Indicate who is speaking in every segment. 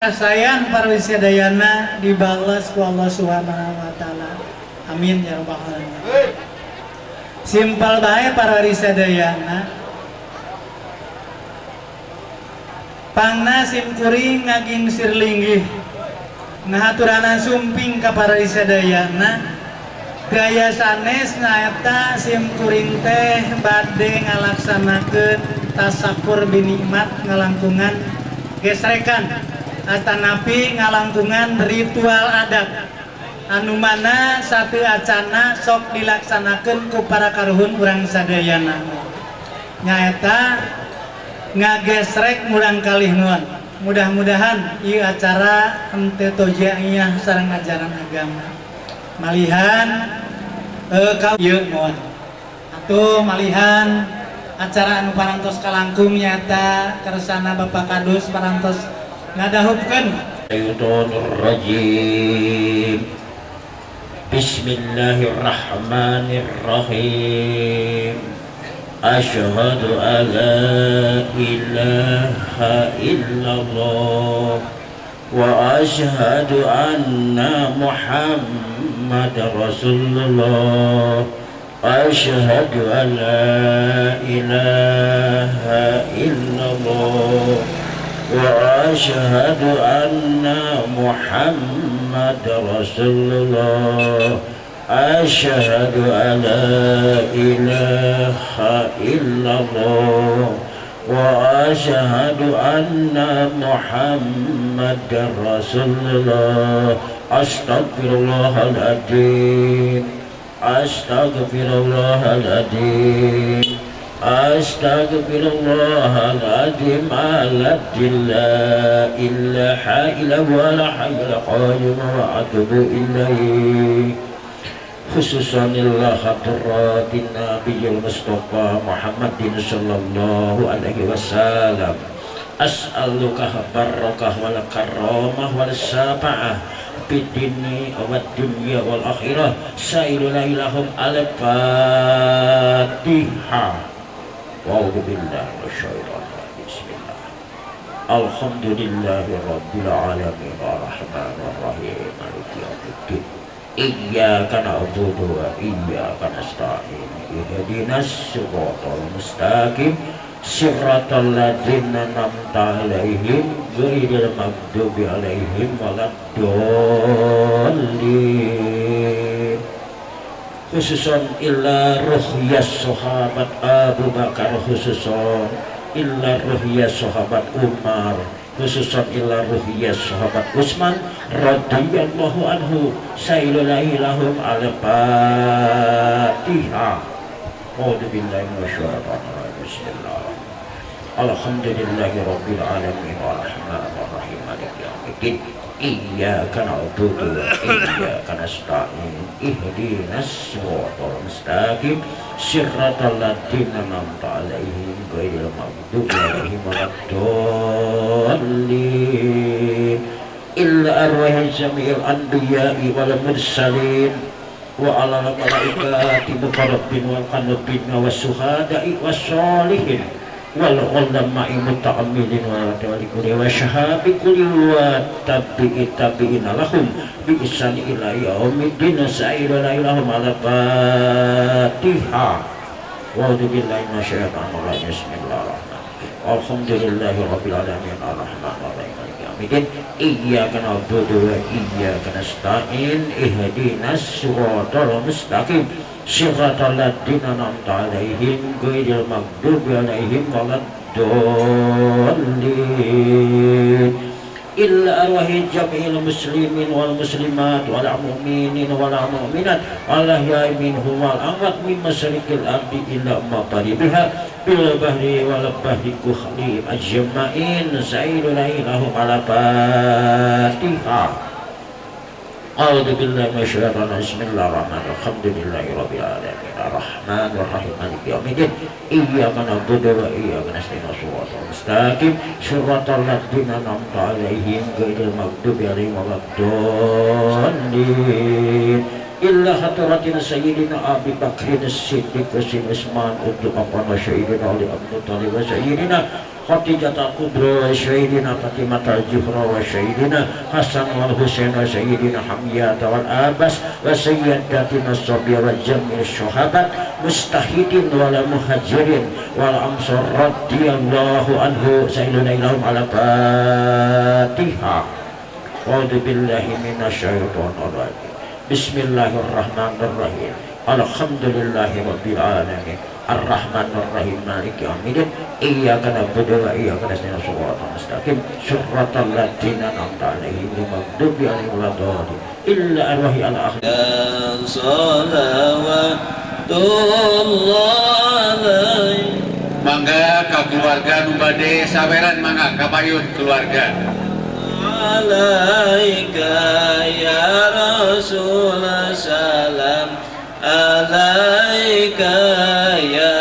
Speaker 1: Sayang para wisadayana dibalas ku Allah Subhanahu wa taala. Amin ya rabbal alamin. Simpel bae para wisadayana. Pangna sim kuring ngaging sirlinggih. Ngahaturana sumping ka para wisadayana. Gaya sanes ngaeta sim kuring teh bade ngalaksanakeun tasakur binikmat ngalangkungan gesrekan atanapi ngalangkungan ritual adat anu mana satu acana sok dilaksanakan ku para karuhun urang sadayana nyaeta ngagesrek murang kalih nuan. Mudah-mudahan ieu acara henteu tojaiyah sareng ajaran agama malihan kau ieu nuan atuh malihan acara anu parantos kalangkung nyata kersana Bapak Kadus parantos ngadahupkeun
Speaker 2: Syaitonir rajim. Bismillahirrahmanirrahim. Asyhadu alla ilaha illallah wa asyhadu anna Muhammadar Rasulullah. Asyhadu alla ilaha illallah وأشهد أن محمد رسول الله. أشهد أن لا إله إلا الله وأشهد أن محمد رسول الله. أستغفر الله العظيم. أستغفر الله العظيم. Astaghfirullahaladzim alladzi la ilaha illa huwal hayyul qayyum wa atubu ilaihi. Khususan lillah hadratin nabiyil mustafa Muhammadin sallallahu alaihi wasallam. As'aluka barakah wal karamah wal syafa'ah bidini wa dunya wal akhirah. Sayyidulahilahum al-Fatihah. Wa'udhu billahi minasyaitonir bismillah. Alhamdulillahi rabbil alamin arrahmanir rahim maliki yaumiddin. Iyyaka na'budu wa iyyaka nasta'in. Ihdinas siratal mustaqim. Siratal ladzina an'amta 'alaihim ghairil maghdubi 'alaihim waladdallin. Khususon illa ruhiyas sahabat Abu Bakar, khususon illa ruhiyas sahabat Umar, khususon illa ruhiyas sahabat Utsman radhiyallahu anhu. Sayyidulahi lahum al-Fatihah. A'udzu billahi minasyaitonir rajim. Bismillah. Alhamdulillahi rabbil alamin arrahmanir rahim maliki yaumiddin. Iyyaka na'budu wa iyyaka nasta'in. Ihdinas siratal mustaqim. Siratal ladzina an'amta 'alaihim ghairil maghdubi 'alaihim waladdallin. Illa arwahil jami'il anbiya'i wal mursalin wa 'alal malaikati muqarrabin wal qanubin was-syuhada'i was-sholihin wal ulama'i muta'ammilin wa tawalikuli wa syahabi kuli wa tabi'ina lahum bi ihsani ila yaumiddin. Sayyidina ilahum al-Fatihah. Wa'udhu billahi minasyaitonir rajim. Bismillahirrahmanirrahim. Alhamdulillahi rabbil alamin arrahmanir rahim maliki yaumiddin. Iyyaka na'budu wa iyyaka nasta'in. Ihdinas siratal mustaqim. Siratal ladzina an'amta 'alaihim ghairil maghdubi 'alaihim waladdallin. Illa arwahi jami'il muslimin wal muslimat wal mu'minin wal mu'minat wal ahya'i minhum wal amwat min masyariqil ardi ila magharibiha bil bahri wal bahri kuhli ajma'in. Sayyidulahi lahum al-Fatihah. A'udzu billahi minasyaitonir rajim. Bismillahirrahmanirrahim. Alhamdulillahi rabbil alamin arrahmanir rahim maliki yaumiddin. Iyyaka na'budu wa iyyaka nasta'in. Shiratal mustaqim. Shiratal ladzina an'amta 'alaihim ghairil maghdubi 'alaihim waladdallin. Illa hadratin sayyidina Abi Bakrin as-Siddiq wa Usman untuk apa Sayyidina Ali Abdul Talib wa Sayyidina Khadijah al-Kubra wa Sayyidina Fatimah al-Zuhra wa Sayyidina Hasan wal Husain wa Sayyidina Hamiyah wal Abbas wa Sayyidatina Sabiya wa Jamil Syuhabat mustahidin wal muhajirin wal amsar radiyallahu anhu sayyidina ilahum ala Fatihah. A'udzu billahi minasyaitonir rajim. Bismillahirrahmanirrahim. Alhamdulillahi rabbil alamin. Ar-Rahmanir Rahim Maliki Yaumiddin. Iyyaka na'budu wa iyyaka nasta'in. Shiratal mustaqim. Shiratal ladzina an'amta 'alaihim ghairil maghdubi 'alaihim waladdallin. Illa arwahi al-akhir.
Speaker 3: Mangga ka keluarga nu bade saweran mangga ka payun keluarga.
Speaker 4: Alaika ya Rasul salam alaika ya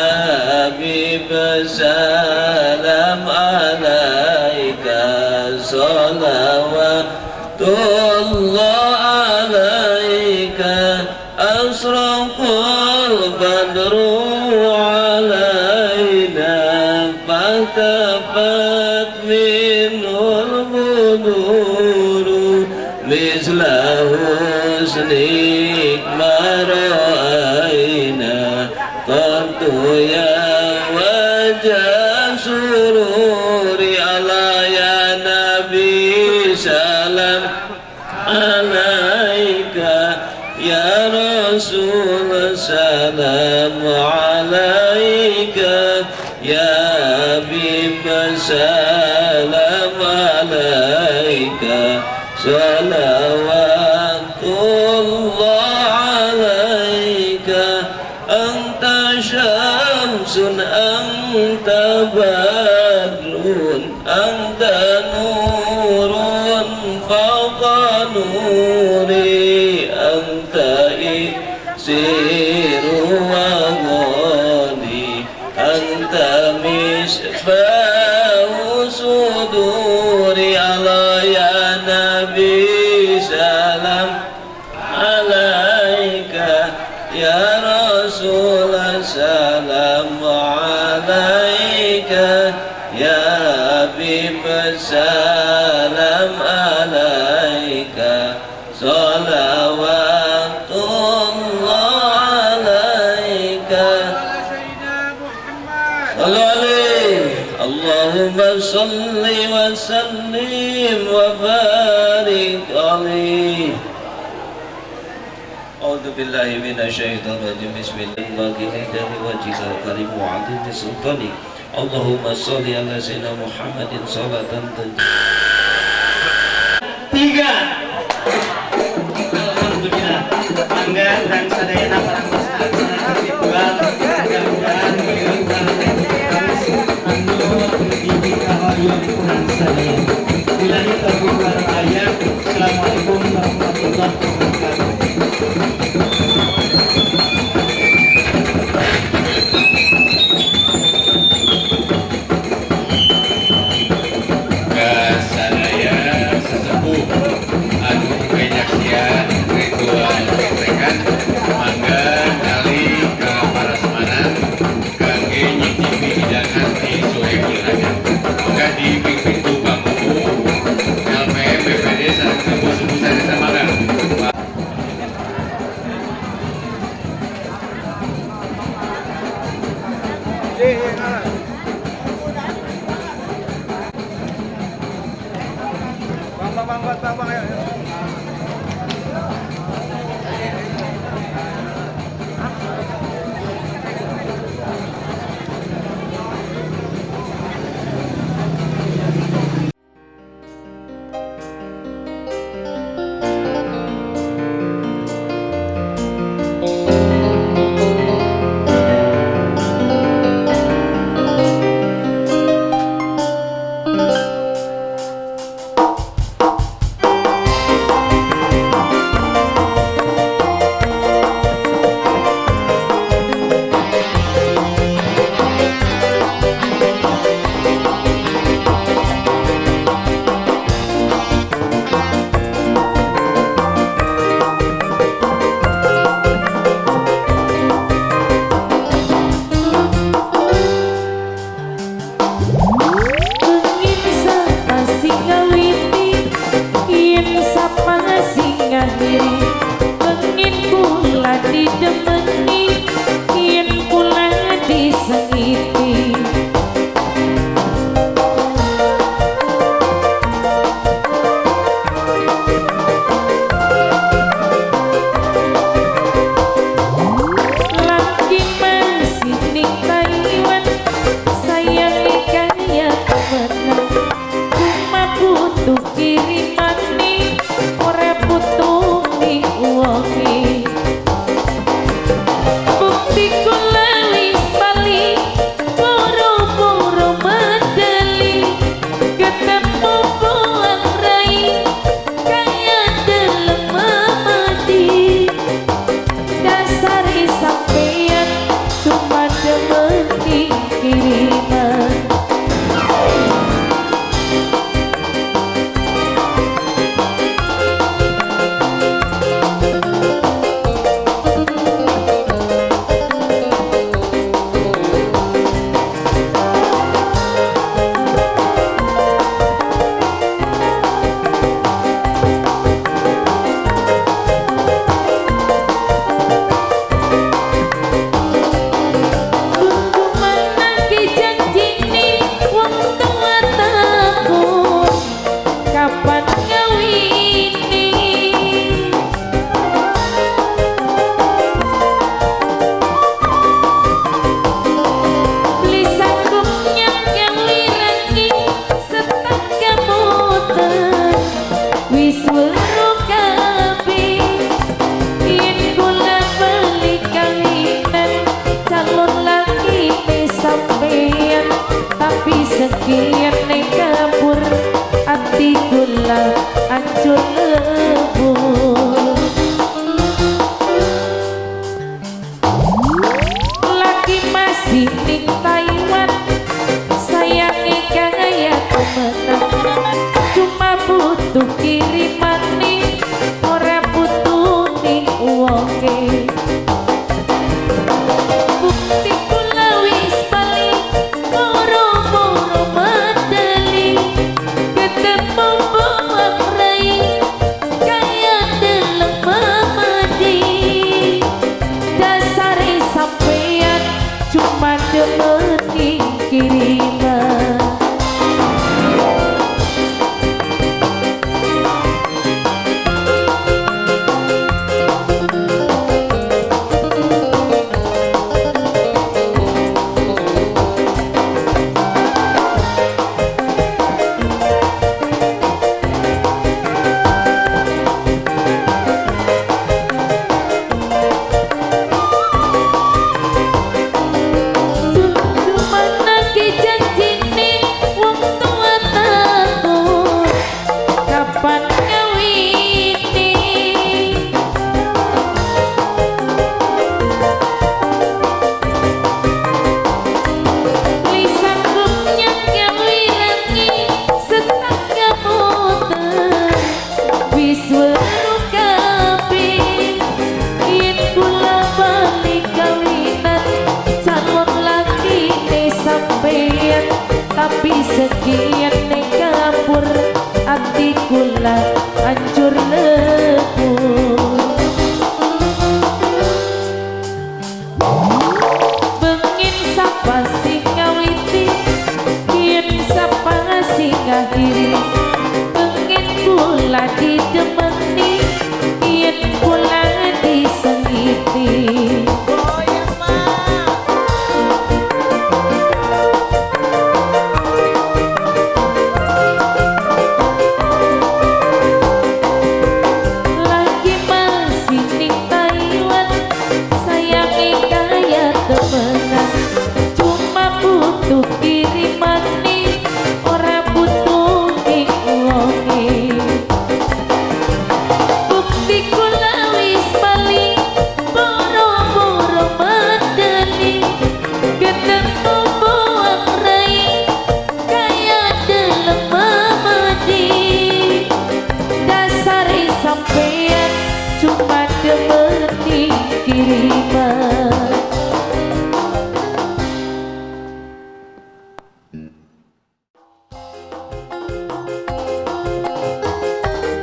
Speaker 4: Habib salam alaika salawatullah alaika asraqal badru alaina fatabat minul buduru misla husnik maraina qantu ya wajah sururi ala ya nabi salam alaika ya rasul salam alaika ya habib salam alaika salawatullah alaika anta syamsun anta badrun anta nurun fawqa nuri anta iksiru wa ghani anta misbahu suduri ala ya nabi salam alaika ya rasul salam alaika ya habib salam alaika salawatullah alaika Allahumma salli wa sallim wa barik alaihi. A'udzu billahi minasyaitonir rajim. Bismillahirrahmanirrahim. Wajhika karim wa 'azimi sultani. Allahumma shalli ala sayyidina Muhammadin salatan
Speaker 1: Tiga. Alhamdulillah. Mangga dan sadayana para ustaz ritual mudah-mudahan beliau Bilahi taufiq wal hidayah. Assalamualaikum warahmatullahi wabarakatuh.
Speaker 3: Sadaya sesepuh anu penyaksian ritual pentekan mangga kali ka parasmanan kangge nyicipi hidangan di Soebul Hajat mangga dipimpin ku bangku LPM BPD sareng sepuh-sepuh sareng mangga.
Speaker 5: ngawini lisanku nyawirangi setengah muter wis weruh kabeh yen kula beli kawinan calon laki sampeyan tapi sekian ning kapur ati kula hancur lebur lagi masih ning Taiwan sayangi kaya temenan cuma butuh kiriman nih ora butuh ning uangke bukti kula wis balik moro-moro medeli ketemu buang rai kaya deleng memedi dasare sampeyan cuma demeni kiriman tapi sekian ning kapur ati kula hancur lebur bengin sapa sing ngawiti yen sapa sing ngakhiri bengin kula didemeni yen kula disengiti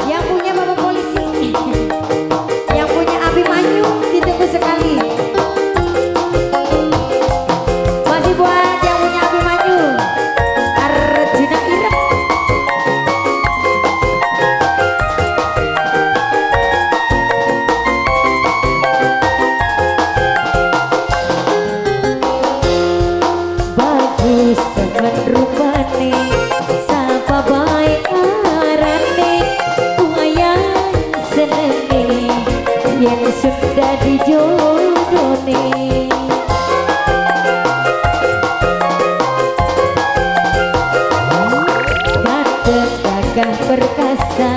Speaker 6: yang punya bapak polisi yang punya Abimanyu ditunggu sekali masih buat yang punya Abimanyu Arjuna Irem bagus dengan rupane sapa baik arane buayan senenge yen sudah dijodohne gagah gagah perkasa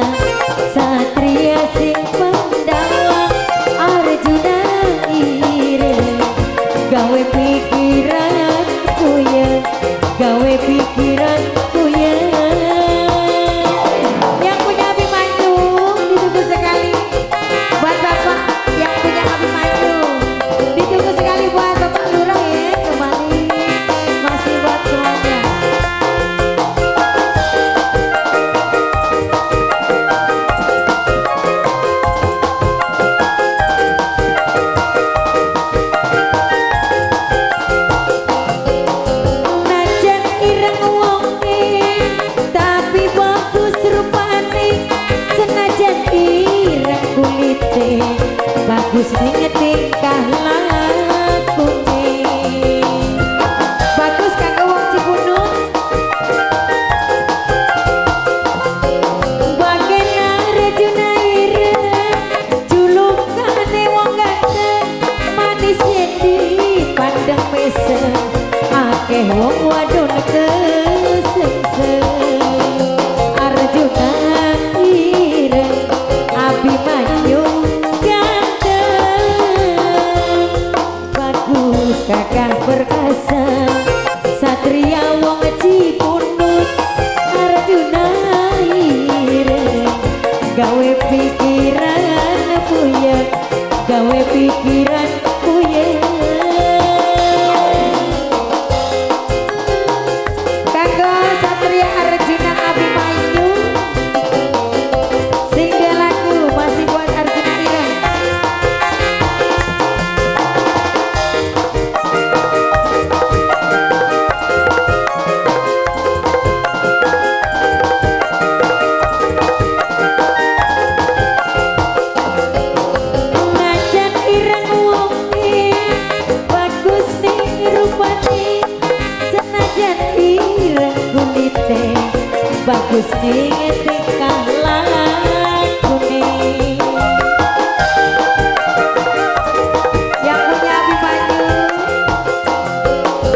Speaker 6: satria sing Pandawa Arjuna Irem gawe pikiranku ya gawe pikiranku ya yang punya Abimanyu ditunggu sekali buat bapak yang punya Abimanyu wong wadon kesengsem Arjuna ireng Abimanyu ganteng bagus kakang perkasa satria wong Cipunut Arjuna ireng gawe pikiran puyeng gawe pikiran puyeng kanggo satria Arjuna Abimanyu sing lagu masih buat Arjuna ireng najan ireng wong bagus ning rupane senajan ireng kulite bagus ning tingkah lakune yang punya Abimanyu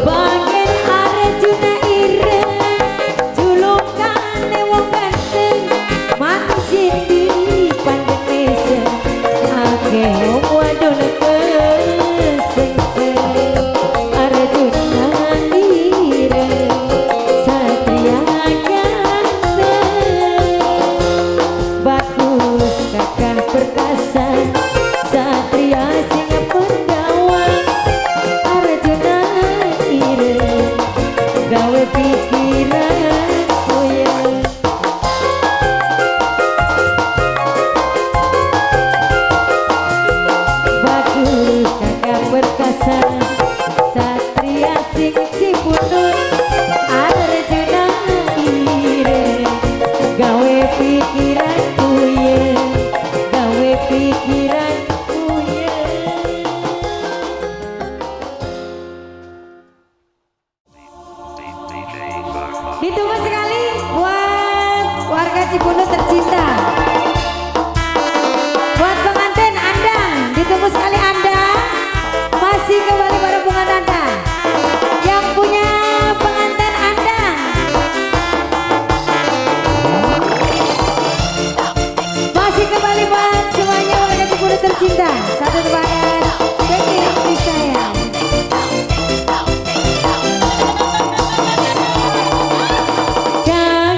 Speaker 6: bagian Arjuna ireng julukane wong ganteng manusia di pandemisen ake wong wadon kesengsem Arjuna ireng satria ganteng bagus kakang perkasa satria sing pendawan Arjuna ireng gawe pikiran puyeng bagus kakang perkasa satria sing Cipunut Arjuna ireng gawe pikiran puyeng gawe pikiran puyeng ditunggu sekali buat warga Cipunut tercinta buat pengantin Anda ditunggu sekali Anda masih kembali pada hubungan Anda yang punya pengantin Anda masih kembali buat semuanya warga Cipunut tercinta satu tebakan kecil sayang dan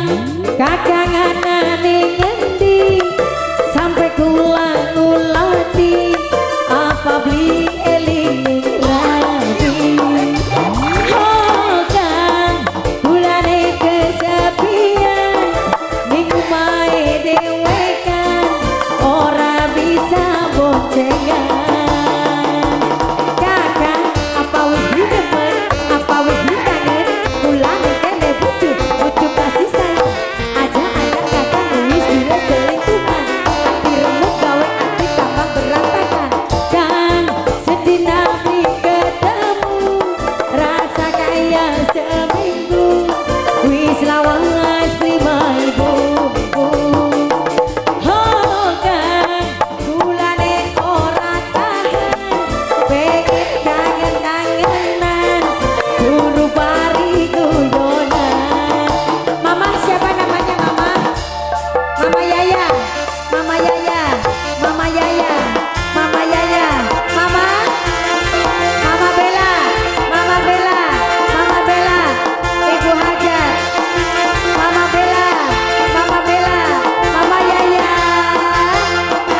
Speaker 6: kakang anane ngendi sampai kulang-ulati apa beli eling rabi oh kan bulane kesepian minggu mae dewekan ora bisa boncengan kakang apa wis didemen apa wis dikangen bulane kene butuh kasih sayang aja kakang wis dua selingkuhan hati remuk gawe hati tambah berantakan kan sedina beli ketemu rasa kaya seminggu wis lawas 5.000 oh kan bulane ora tahan pengen kangen-kangenan guru pari guyonan mama siapa namanya mama mama Yaya mama Yaya mama Yaya mama Yaya mama mama Bella mama Bella mama Bella ibu Hajar mama Bella mama Bella mama Yaya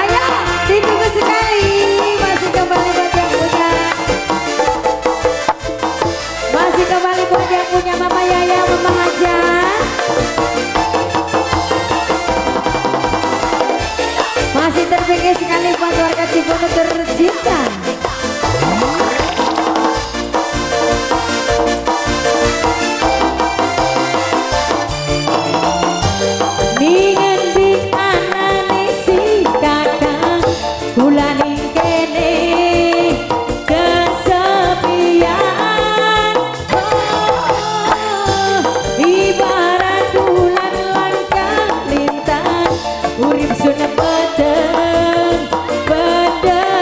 Speaker 6: ayo ditunggu sekali masih kembali buat yang punya masih kembali buat yang punya mama Yaya mama Hajar masih terpikir sekali buat warga Cipunut tercinta ningen di anane si kakang bulane kene kesepian oh, ibarat bulan langkah lintang urip sunep bedeng bedelalan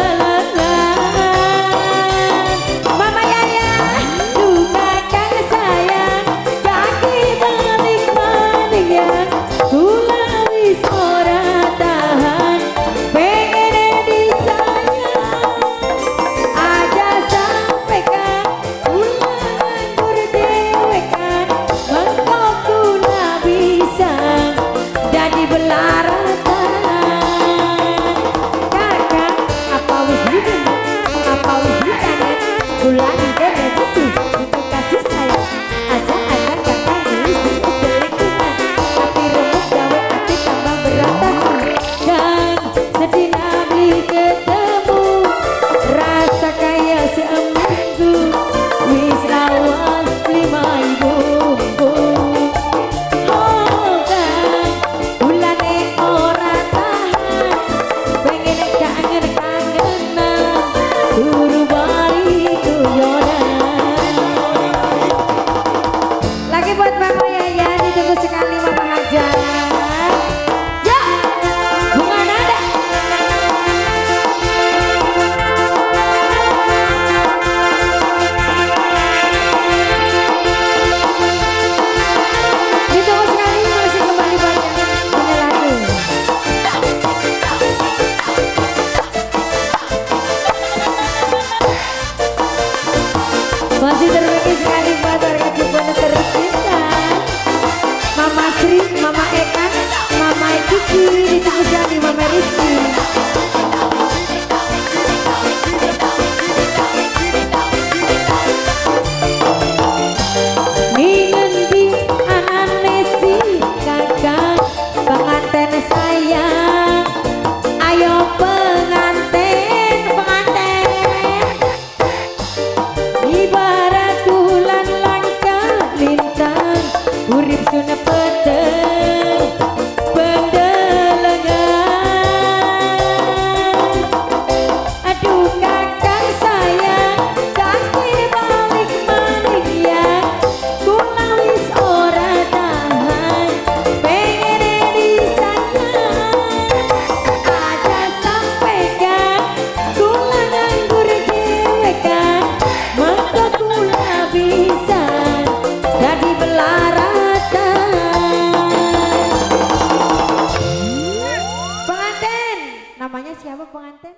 Speaker 6: Namanya siapa pengantin?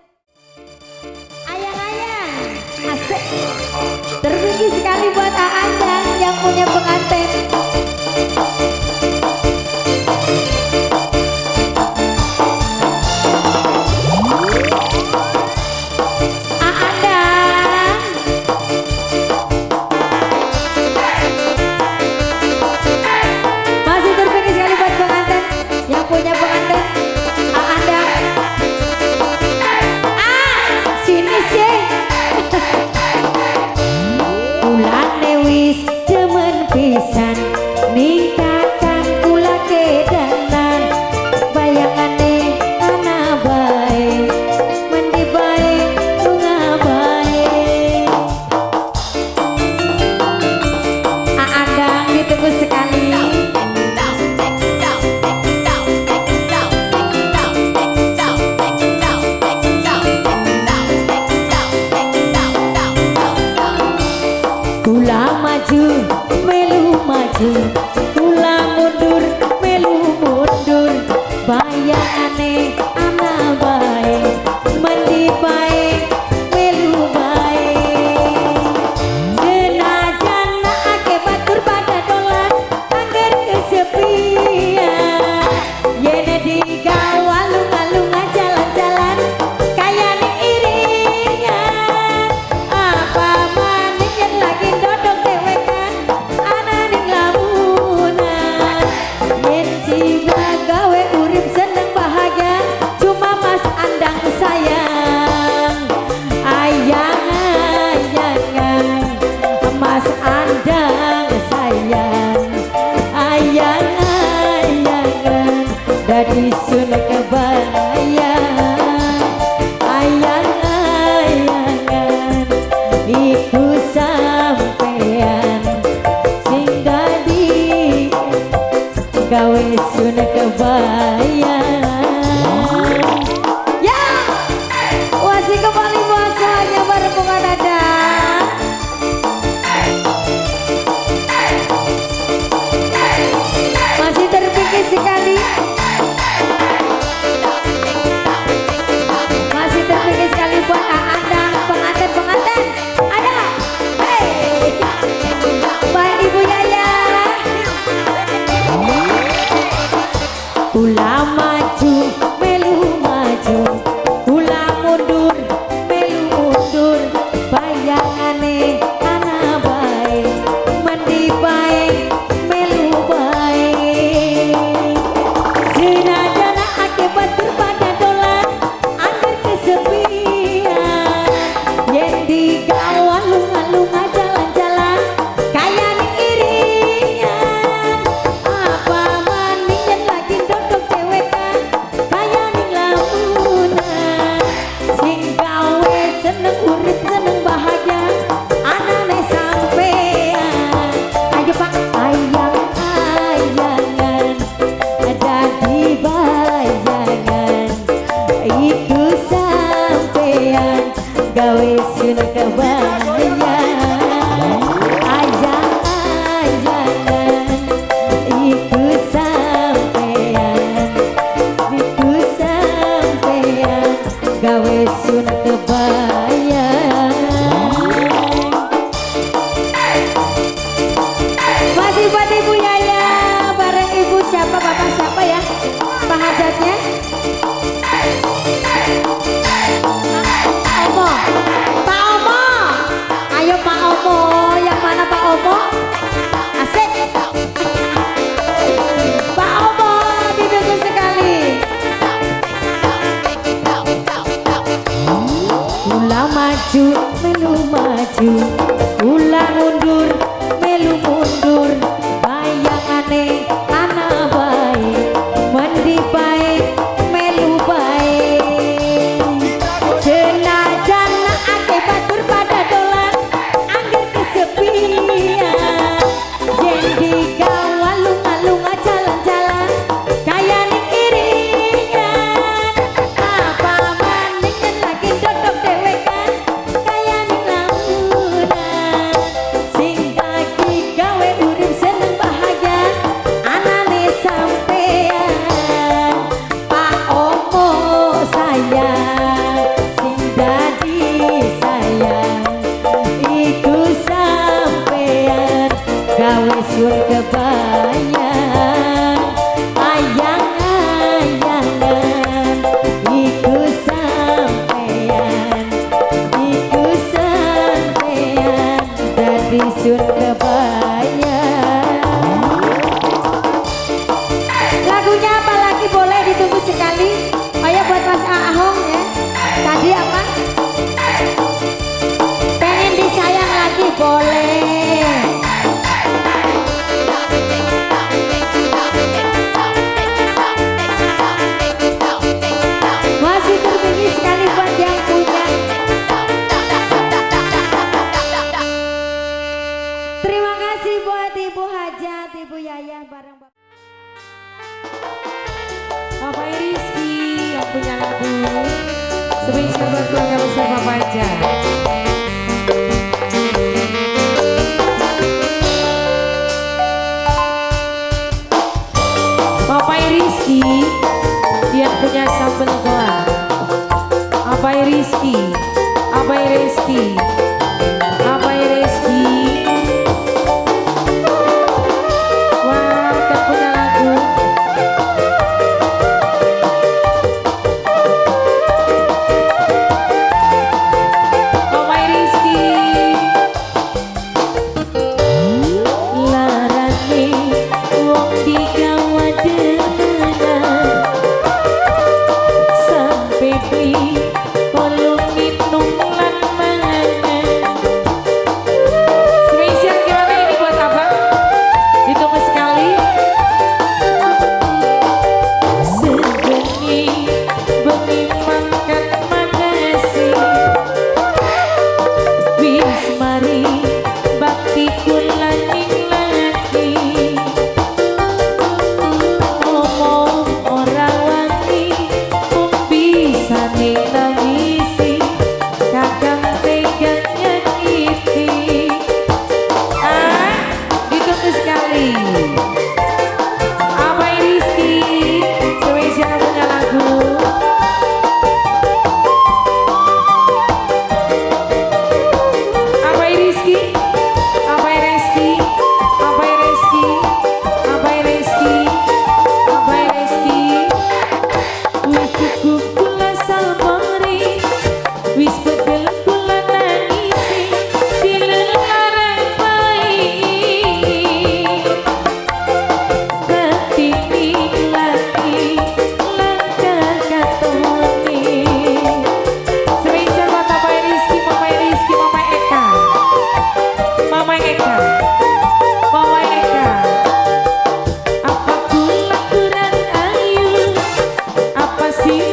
Speaker 6: Ayang-ayang. Asik. Terpuji sekali buat Aandang yang punya pengantin. Aandang. Masih terpuji sekali buat pengantin yang punya pengantin. Aandang. Sini sih. Kulane wis demen pisan ning kakang kula kedanan bayangane ana bae mendi bae lunga bae. Aandang ditunggu sekali. Kula maju melu maju, kula mundur melu mundur, bayangane ana bae mendi bae melu bae. Senajan ake batur pada dolan angger kesepian, yene digawa lunga-lunga jalan-jalan kayane iringan. Apa maning yen lagi dodong dewekan ana ning lamunan, yen jiwa gawe urip seneng bahagia cuma Mas Andang sayang. Ayang-ayangan Mas Andang sayang, ayang-ayangan dadi sun kebayang. Ayang-ayangan iku sampean sing dadi gawe sun kebayang. Ya, masih kembali puasanya bareng bunga dada. Masih terpikir sekali. kebayang ayang-ayangan iku sampean dadi sun kebayang. Lagunya apa lagi boleh ditunggu sekali. Ayo buat Mas Ahong ya. Tadi apa? Pengen disayang lagi boleh. Masih terpilih sekali buat yang punya. Terima kasih buat Ibu Hajat, Ibu Yayah bareng
Speaker 5: Bapak Rizky yang punya lagu spesial buat keluarga besar Bapak aja. Bapak Rizky dia punya sambal goa. Bapak Rizky, Bapak Rizky, Bapak Rizky. Wah, kita punya lagu. Apa sih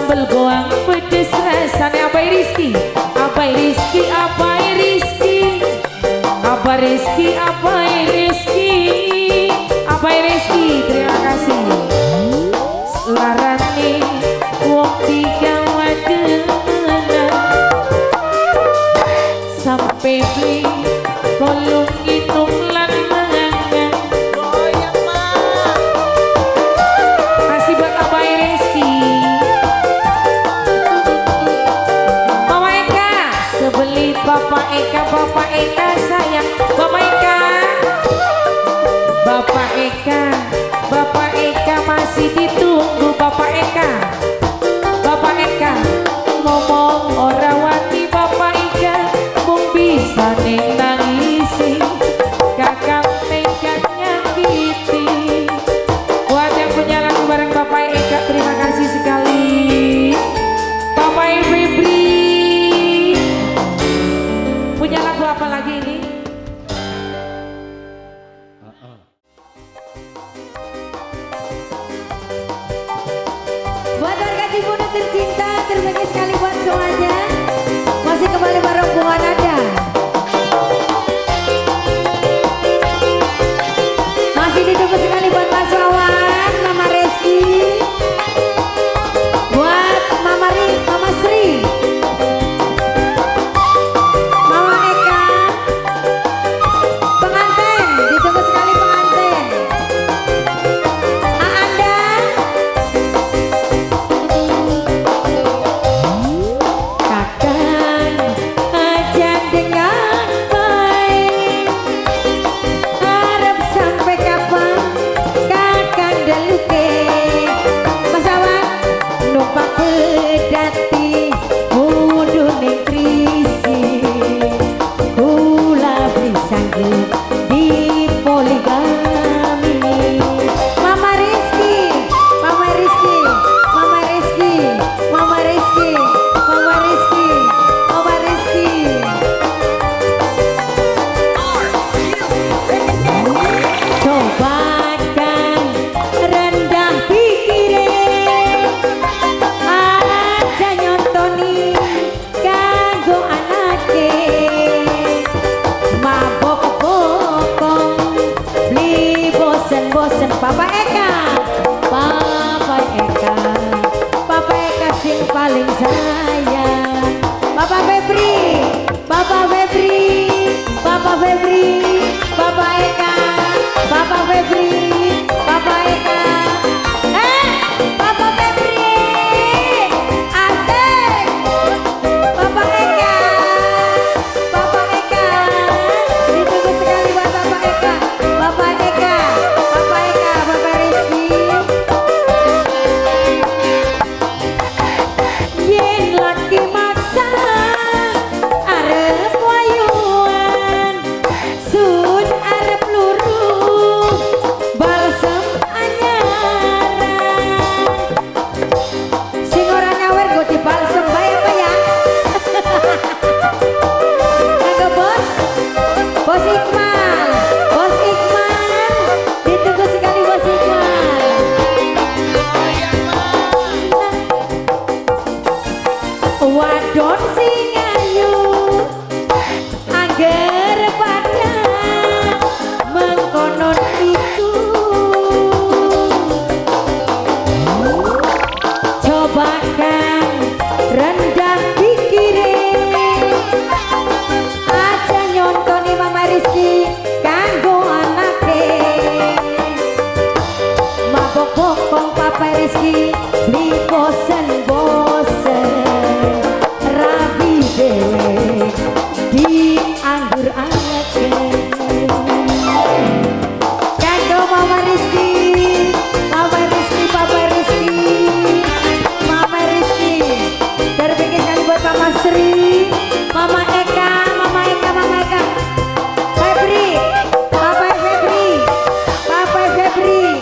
Speaker 5: sambal goang pedes rasane Abai Rizky, Abai Rizky, Abai Rizky, Abai Rizky, Abai Rizky, Abai Rizky, terima kasih. Larane wong digawa denan sampai beli kolong hitung lan mangan. Masih buat Abai Rizky. Mama Eka sebelit Bapak Eka, Bapak Eka sayang Bapak Eka, Bapak Eka, Bapak Eka masih ditunggu Bapak Eka, Bapak Eka ngomong ora wani Bapak Eka mung bisa ning nangisi kakak tekan nyakiti. Buat yang punya lagu bareng Bapak Eka terima kasih sekali. Bapak Febri punya lagu apa lagi ini?
Speaker 6: Buat warga Cibunut tercinta, terima kasih sekali buat semuanya. Masih kembali bareng Bunga Nada. Masih ditunggu sekali buat Mas Wawan, Mama Reski, buat Mama Sri, Mama Eka, pengantin, ditunggu sekali pengantin. Anda Kakang aja dengan baik, harap sampai kapan kakang deluke masawan numpak pedati mudu ning krisi kula sanggup di poligami. Mama Rizky, Mama Rizky, Mama Rizky, Mama Rizky, Mama Rizky, Mama Rizky. Cobakan rendah pikirin, aja nyontoni kanggo anake. Mabok bokong beli bosen-bosen Papa Eka, Papa Eka, Papa Eka sing paling sayang. Papa Febri, Papa Febri, Papa Febri, Papa Eka, Papa Febri, Papa Eka. Papa Febri, asik. Papa Eka, Papa Eka, ditunggu sekali buat Papa Eka, Papa Eka, Papa Eka, Papa Rizky. Yen laki maksa arep wayuan, sun arep luru balsem anyaran. Sing ora nyawer go di balsem bae apa ya? Kagak bos, Bos Iqmal, Bos Iqmal, ditunggu sekali Bos Iqmal. Wadon sing ayu angger pada mengkonon itu. Cobakan rendah pikirin, aja nyontoni Mama Rizky kanggo anake. Mabok bokong Papa Rizky beli bosen-bosen rabi dewek di anggur anake. Kanggo Mama Rizky, Mama Rizky, Papa Rizky, Mama Rizky. Terpikir sekali buat Mama Sri, Mama Eka, Mama Eka, Mama Eka. Febri, Papa Febri, Papa Febri.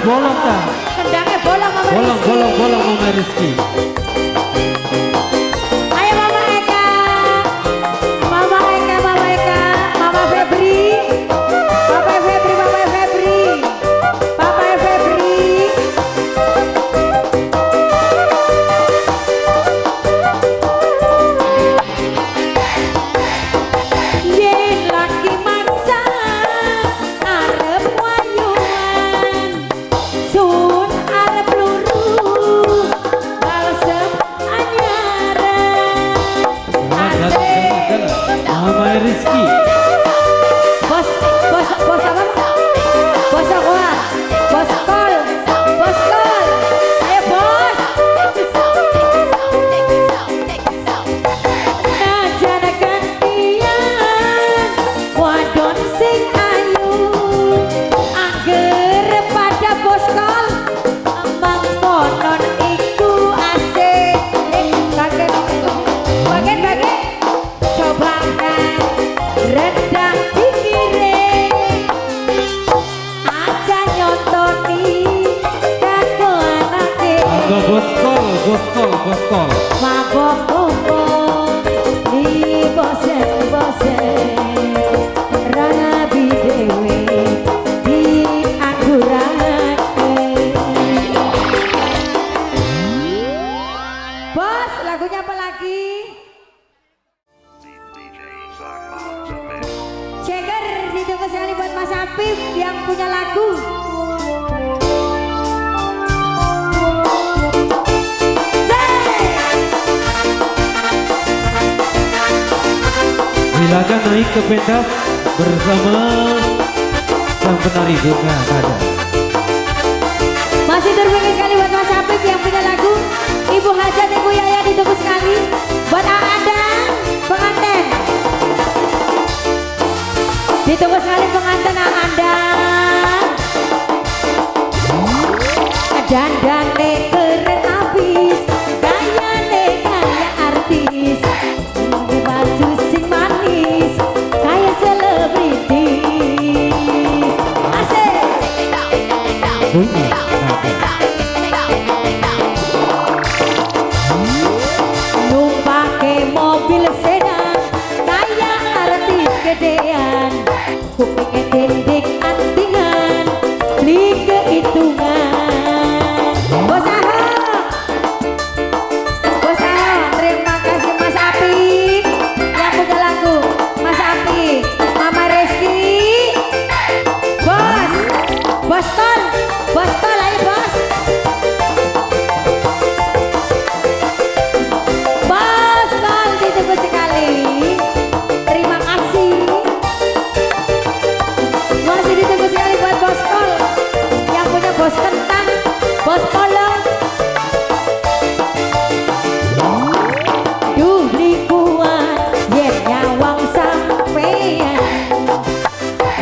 Speaker 7: bolong ta?
Speaker 6: Kendangnya bolong Mama
Speaker 7: Bolong,
Speaker 6: Rizky.
Speaker 7: bolong, bolong Mama Rizky.
Speaker 6: Ayo Mama Eka. Mama Eka, Mama Eka. Mama Febri. Papa Febri, Papa Febri. Papa Febri. Yen laki maksa arep wayuan, sun arep luru balsem anyaran. Asik.
Speaker 7: Mama Rizky.
Speaker 6: Bos apa? Bos apa? Bos kol. Bos kol. Ayo bos. Najana gantian wadon sing ayu angger pada bos kol emang konon iku asik. Bagian coba kan rendah dikirim aja nyontoni kako anake
Speaker 7: Angga boskol, boskol, boskol.
Speaker 6: mabok kumpul di bosen rabi dewe di angguran. Bos, lagunya apa lagi? Ceker ditunggu sekali buat Mas Apip yang punya lagu.
Speaker 7: Silakan naik ke pentas bersama sang penari bunga nada.
Speaker 6: Masih terpilih sekali buat Mas Apip yang punya lagu. Ibu Hajat, Ibu Yaya ditunggu sekali. Buat Anda pengantin, ditunggu sekali pengantin Anda. Dandane keren abis, gayane kaya artis, baju sing manis, kaya selebritis. Asik.
Speaker 7: Bunga nada.
Speaker 6: Numpake mobil sedan kaya artis gedean, kupingnya dendek antingan, beli kehitungan. Bos Ahok, terima kasih Mas Apip yang punya lagu. Mas Apip, Mama Rizky, bos tol, ayo bos. Bos tol ditunggu sekali. Terima kasih. Masih ditunggu sekali buat bos tol yang punya bos kentang, bos polo. Duli kuat yen nyawang sampean,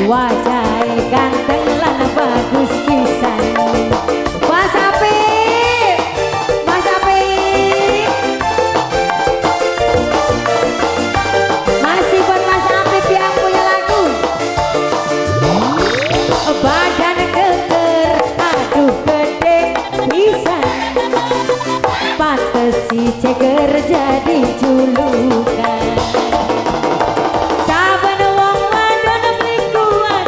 Speaker 6: wajah ganteng lan bagus pisan. Mas Apip, Mas Apip. Masih buat Mas Apip yang punya lagu. Badan keker, aduh gede pisan, pantes si ceker jadi julukan. Saben wong wadon mlikuan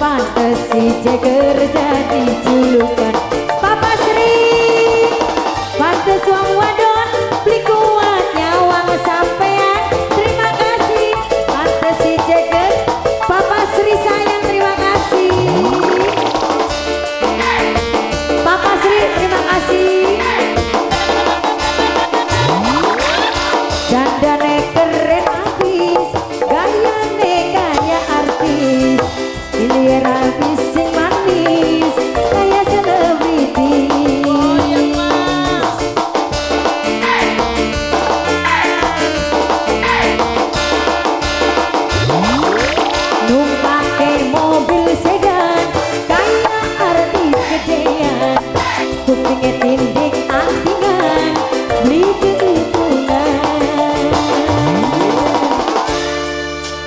Speaker 6: pantes si Jeger jadi julukan Papa Sri. Pantes wong wadon beli kuat nyawang sampean. Terima kasih pantes si Jeger Papa Sri sayang, terima kasih Papa Sri, terima kasih. Dandane keren abis, gayane gaya artis, ilir abis sing manis, kaya selebritis. Numpake mobil sedan, kaya artis gedean, kupingnya tindik antingan, beli keuntungan.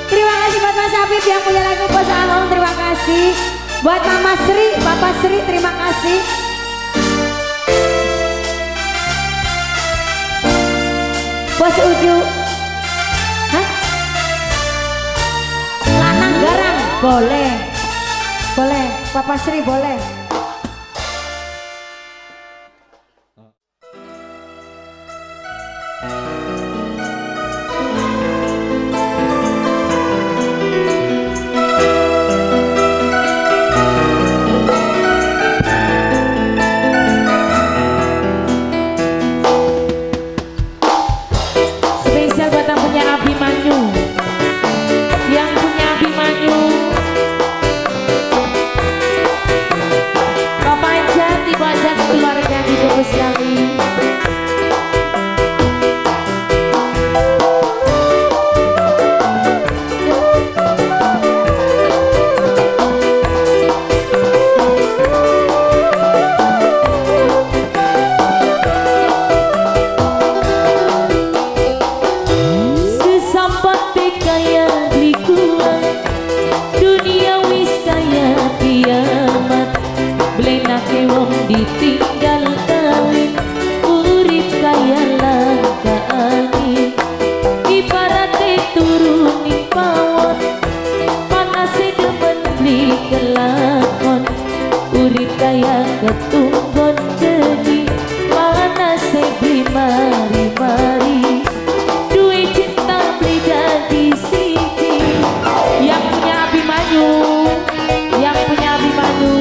Speaker 6: Terima kasih buat Mas Afif yang punya lagu Bos Along, terima kasih. Buat Mama Sri, Papa Sri, terima kasih. Bos Uju, hah? Lanang garang, boleh, boleh. Papa Sri boleh.
Speaker 5: Spesial buat yang punya Abimanyu, yang punya Abimanyu. Bapak Ajat, Ibu Ajat, keluarga di Tugu sekali. Sesampate kaya beli kuat, dunia wis kaya kiamat. Belenake wong ditinggal kawin, urip kaya langka angin. Ibarate turuning pawon, panase demen beli kelakon. Urip kaya ketunggon geni, panase beli mari-mari. Duit cinta beli jadi siji. Yang punya Abimanyu, yang punya Abimanyu.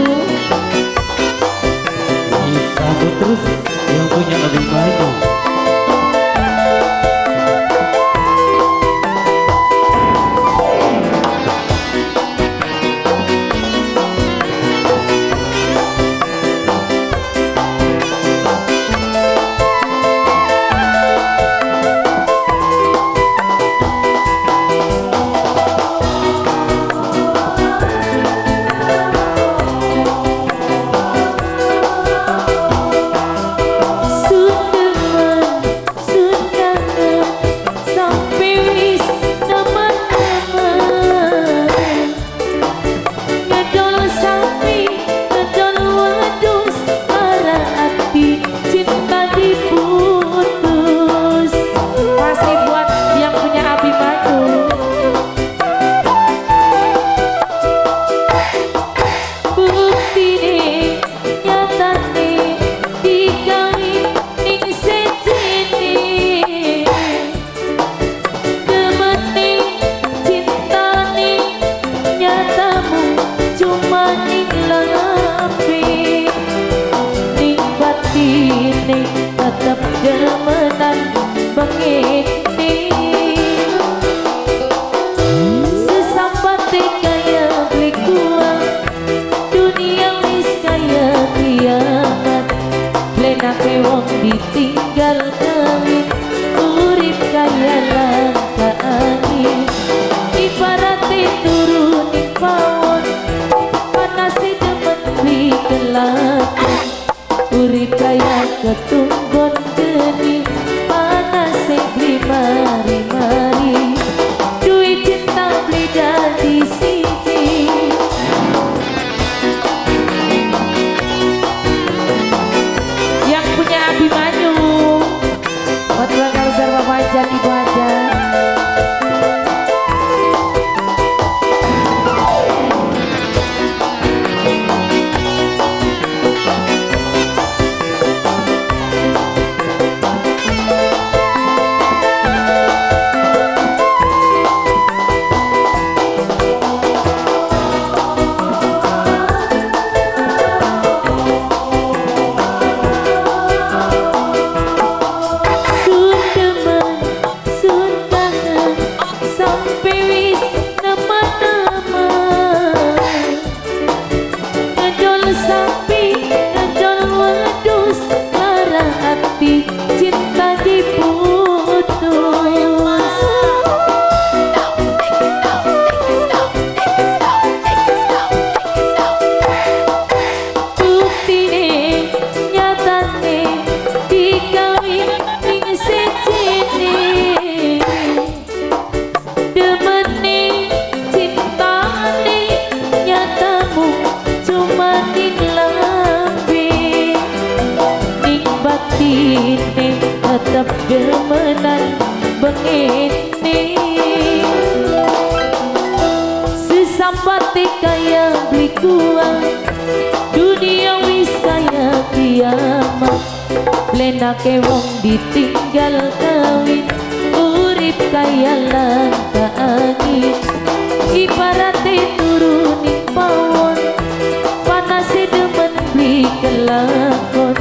Speaker 7: Disambut terus yang punya lebih banyak.
Speaker 5: Tetap demenan begini. Sesampate kaya beli kuat, dunia wis kaya kiamat. Belenake wong ditinggal kawin, urip kaya langka angin. Ibarate turuning pawon, panase demen beli kelakon. Urip kaya ketunggon geni, ini tetap demenan begini. Sesampati kaya beli kuang, dunia wis kaya kiamat. Lenake wong ditinggal kawin, urip kaya langka angin. Ibaratnya turuning pawon, panase demen beli kelakon.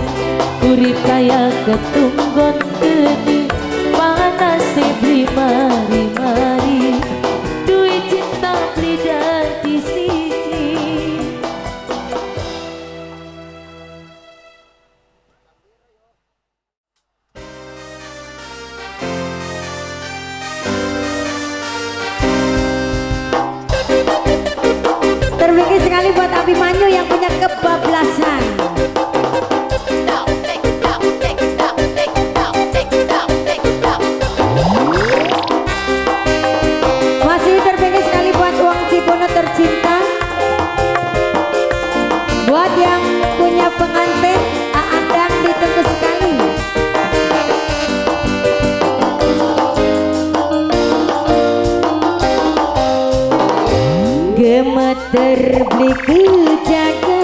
Speaker 5: Urip kaya ketunggon gede, panase beli mari-mari. Duit cinta beli dadi siji.
Speaker 6: Terpikir sekali buat Abimanyu yang punya kebablasan. Masih terpikir sekali buat uang Cibono tercinta. Buat yang punya pengantin, Aandang ditunggu sekali. Gemeter beli kejagan,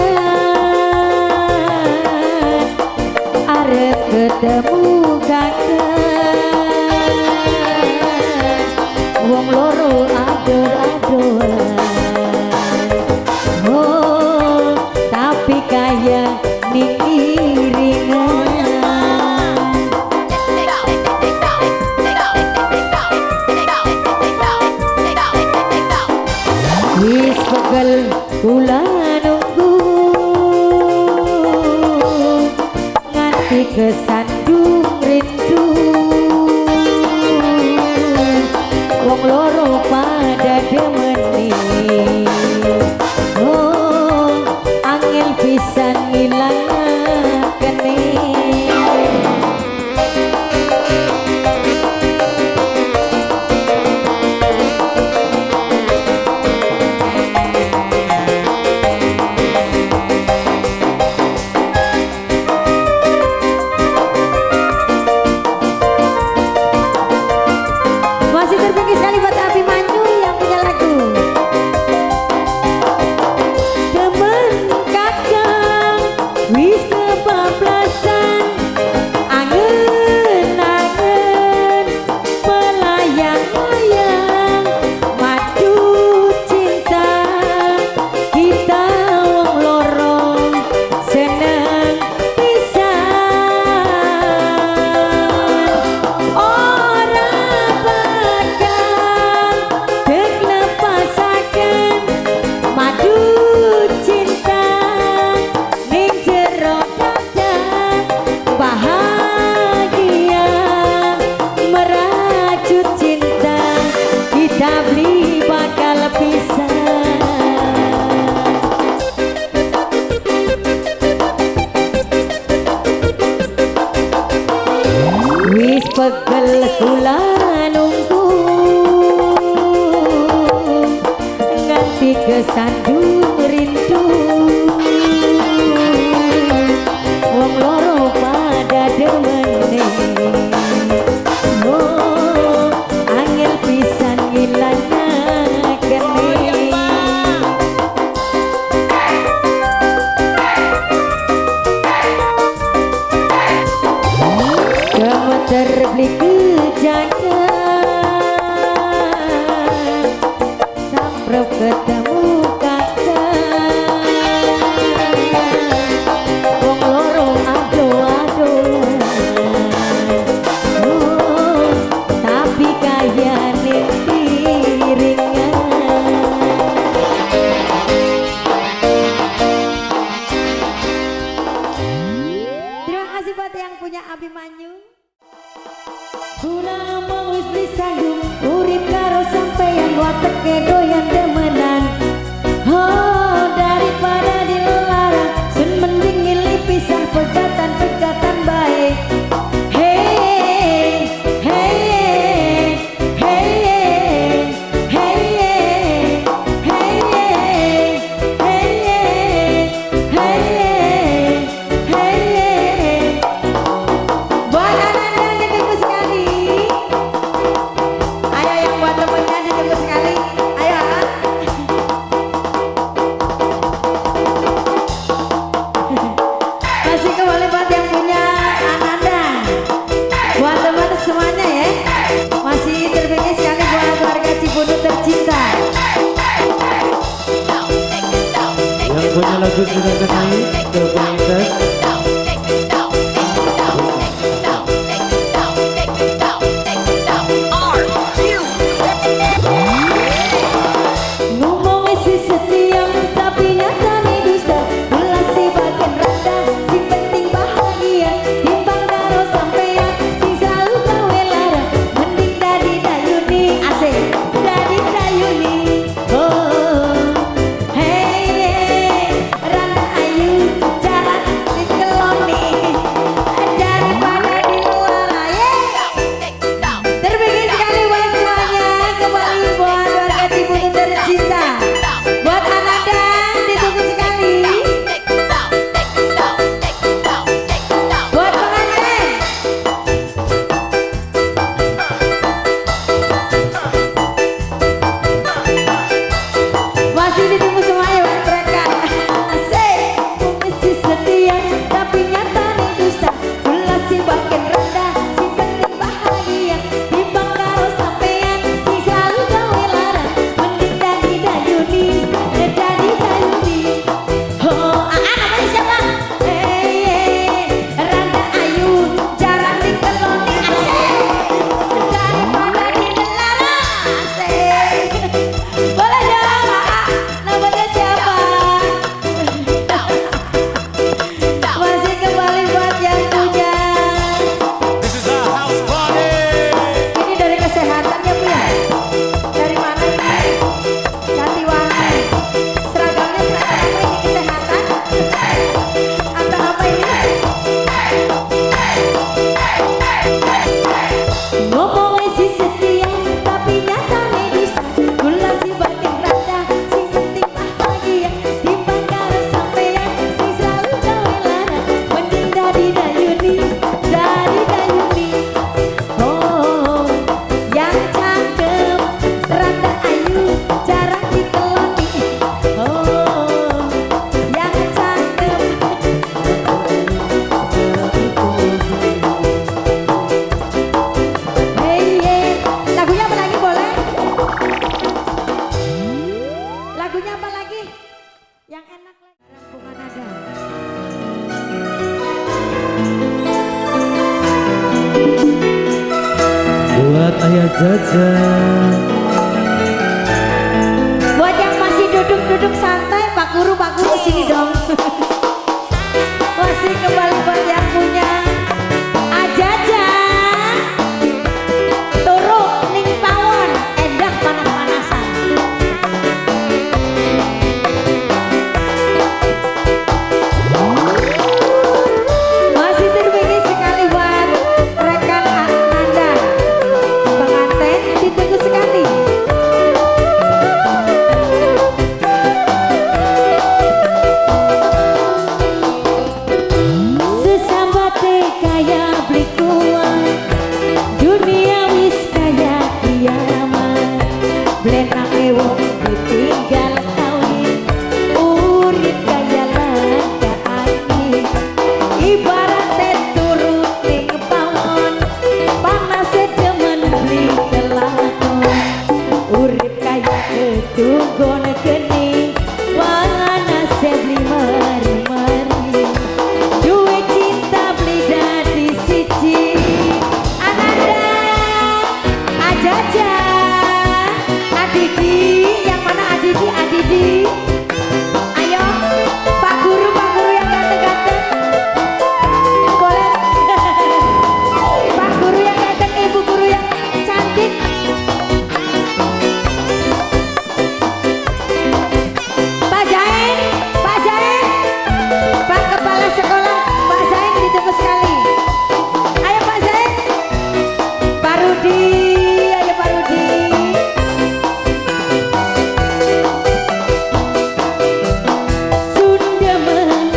Speaker 6: arep ketemu kakak. Wong loro ador-adoran, oh tapi kaya ning iringan. Wis pegel kula nunggu nganti kesandung rindu. Wong loro pada demeni, oh angel pisan ngilangakene. Masih terpikir sekali buat Abimanyu yang punya lagu Demen kakang wis kebablasan, angen-angen melayang-layang madu cinta. Kita wong loro seneng pisan, ora bakal dek lepasaken madu cinta ning jero dada. Bahagia merajut cinta, kita beli bakal pisah. Wis pegel kula nunggu nganti kesandung rindu. Wong loro pada demene, oh angel pisan ngilangakene. Gemeter beli kejagan, samprep ketemu kakak. Wong loro ado-adoan, oh tapi kaya ning iringan. Terima kasih buat yang punya Abimanyu. Kula mau wis disandung urip karo sampeyan wateke doyan demenan. Oh daripada dilarang sun mending milih pisah pegatan-pegatan baik. Hey hey hey hey hey hey hey hey hey.
Speaker 7: Temponya lagu sudah naik ke pengintas.
Speaker 6: Ngomong isi setia tapi nyatanya dusta. Ulah si bagian rendah si penting bahagia. Timbang karo sampean sing selalu gawe lara. Mending dadi dayuni asik dadi dayuni. Oh hey randa ayu jalan dikeloni daripada di luar terpikir sekali buat semuanya. Kembali buat warga Cibuntu tercinta, buat Ananda ditunggu sekali, buat pengantin masih ditunggu semuanya buat mereka. Asik mesti setia tapi nyatanya dusta. Ulah si bagian rendah si penting bahagia. Timbang karo sampean sing selalu gawe lara. Mending dadi dayuni dadi dayuni. Oh namanya siapa? Randa ayu jarang dikeloni asik daripada dinelara asik. Boleh dong namanya siapa? Masih kembali buat yang punya. Ini dari kesehatan ya Bu ya? Dari mana ini? Ganti warna. Seragamnya seragam apa ini? Kesehatan? Atau apa ini? Ngomong isi setia tapi nyatanya dusta. Gula si bagian rendah sing penting bahagia. Timbang karo sampean sing selalu gawe lara. Mending dadi dayuni dadi dayuni. Oh yang cakep randa ayu jarang dikeloni. Oh yang cakep. Hey, lagunya apa lagi boleh? Lagunya apa lagi? Yang enak lagi. Rampungan ada.
Speaker 7: Buat ayah jajan.
Speaker 6: Buat yang masih duduk-duduk santai, Pak Guru sini dong. Masih kembali buat yang punya. Ajaja turu ning pawon endah panas-panasan. Masih terpilih sekali buat rekan Anda. Pengantin ditunggu sekali. Sesambate kaya beli kuat, dunia wis kaya kiamat. Blenake wong ditinggal kawin, urip kaya langka angin. Ibarate turu ning pawon, panase demen beli kelakon. Urip kaya ketunggon geni, panase beli mari-mari. Duit cinta beli dadi siji. Ananda Ajaja Adidi, yang mana Adidi? Adidi ayo Pak Guru yang ganteng-ganteng boleh. Pak Guru yang ganteng, Ibu Guru yang cantik. Pak Zain, Pak Kepala Sekolah, Pak Zain ditunggu sekali. Ayo Pak Zain, Pak Rudi, ayo Pak Rudi. Sundemen,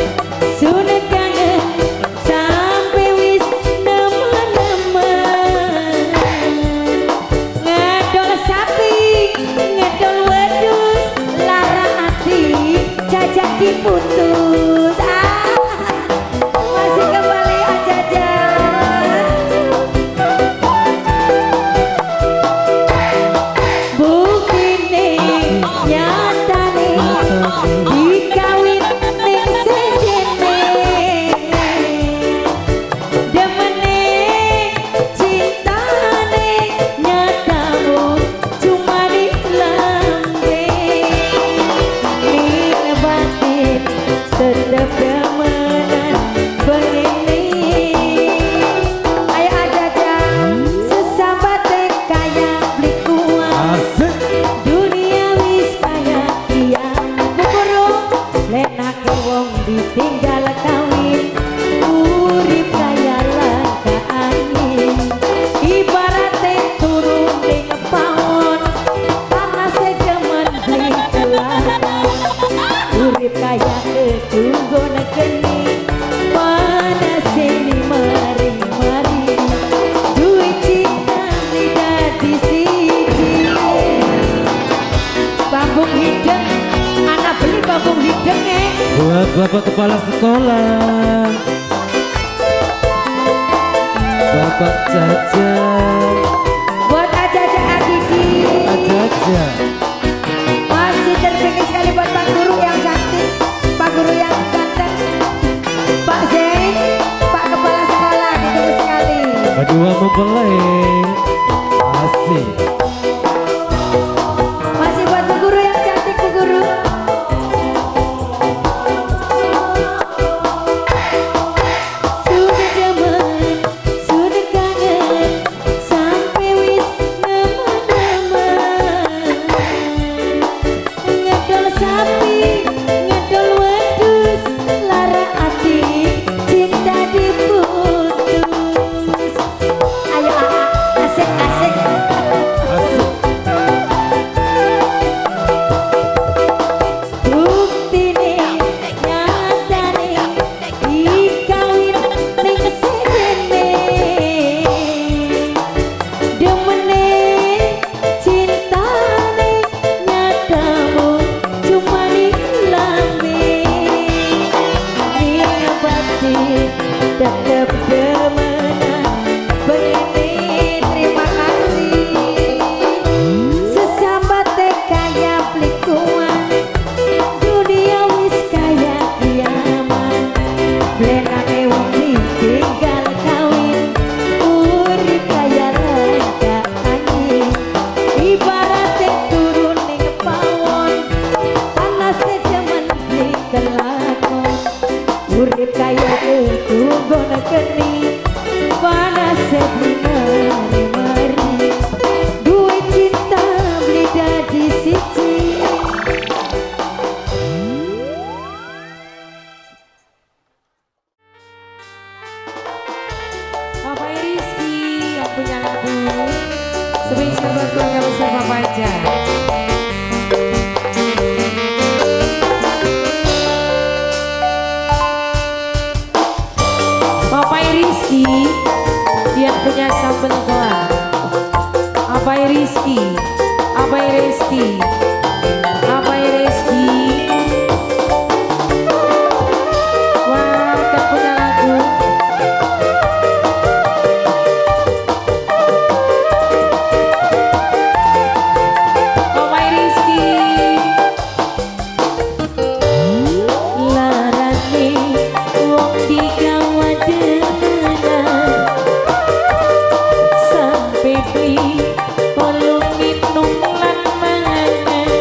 Speaker 6: sune kangen, sampai wis nemen-nemen. Ngedol sapi, ngedol wedus, lara hati, jajak diputus. Masih kembali Ajaja. Bukti nih nyata nih dikawin tetep demenan begini. Ayo aja sesambat teh kaya beli kuat.
Speaker 7: Asik.
Speaker 6: Dunia wis kaya iya bukurung lenak wong ditinggal kawin. Urip kaya langka angin ibaratnya turun ning pawon panas demen beli kelapa. Urip kaya ketunggon geni panas ini mari-mari duit cinta tidak di siji. Bambung hideng, anak beli bambung hideng
Speaker 7: Buat bapak kepala sekolah, bapak jajan,
Speaker 6: buat aja-aja Adidi.
Speaker 7: aja.
Speaker 6: Masih terpikir sekali buat Pak Guru yang cantik, Pak Guru yang ganteng, Pak Zain, Pak Kepala Sekolah, ditunggu sekali.
Speaker 7: Kedua mempelai, asik.
Speaker 6: Masih buat Bu Guru yang cantik, Bu Guru. Sudah demen, sudah kangen, sampai wis nemen-nemen. Ngedol sapi, ngedol wedus, lara hati, cinta diputus. Ayo asik-asik. Bukti nih, nyata nih, dikawin ning sedene. Demene, cinta nih, nyatamu cuma ning lambe. Ning batin tetep demenan begini. Terima kasih. Sesambat teh kaya beli kuat. Dunia wis kaya kiamat. Blenake wong ditinggal kawin. Urip kaya langka angin. Ibaratnya turun ning pawon. Panasnya jaman beli kelakon. Urip kaya ketunggon geni. Panasnya beli mari-mari. Duit cinta beli dadi siji.
Speaker 5: Bapak Rizky yang punya lagu spesial buat keluarga besar Bapak aja. Bapak Rizky dia punya sambal gelar. Bapak Rizky, Bapak Rizky, Bapak Rizky. Wah, kita punya lagu. Bapak Rizky.
Speaker 6: Larane wong digawa demenan sampai beli kolong minum lan mangan.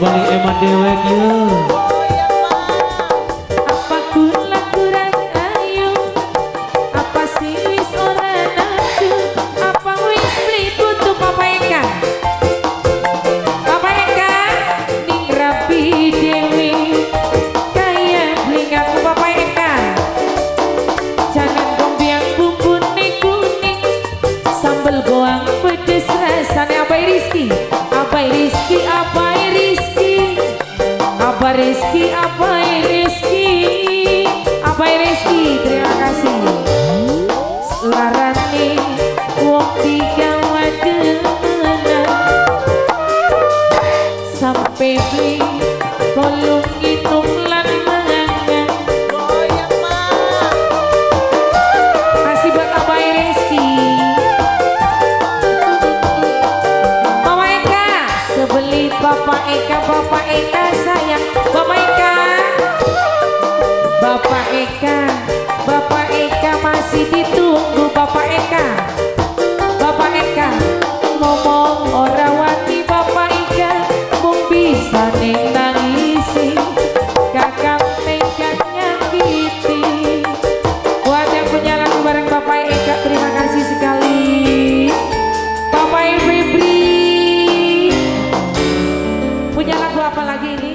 Speaker 7: Loli emang dewek yuk.
Speaker 5: Apa kula kurang ayu, apa sih wis ora nafsu, apa wis beli butuh Papa Eka. Papa Eka ning rapi dewi kaya bling aku Papa Eka. Jangan gombiang bumbune kuning, sambel goang pedes rasane Abai Rizky. Abai Rizky, Abai Rizky, Abai Rizky, Abai Rizky, Abai Rizky, terima kasih. Larane wong digawa denan, sampai beli kolong ngitung lan mangan. Kasih buat Abai Rizky. Mama Eka, sebeli Bapak Eka sayang. Bapak Eka masih ditunggu Bapak Eka. Bapak Eka ngomong ora wani Bapak Eka mung bisa ning nangisi kakak tekan nyakiti. Buat yang punya lagu bareng Bapak Eka terima kasih sekali. Bapak Febri punya lagu apa lagi ini?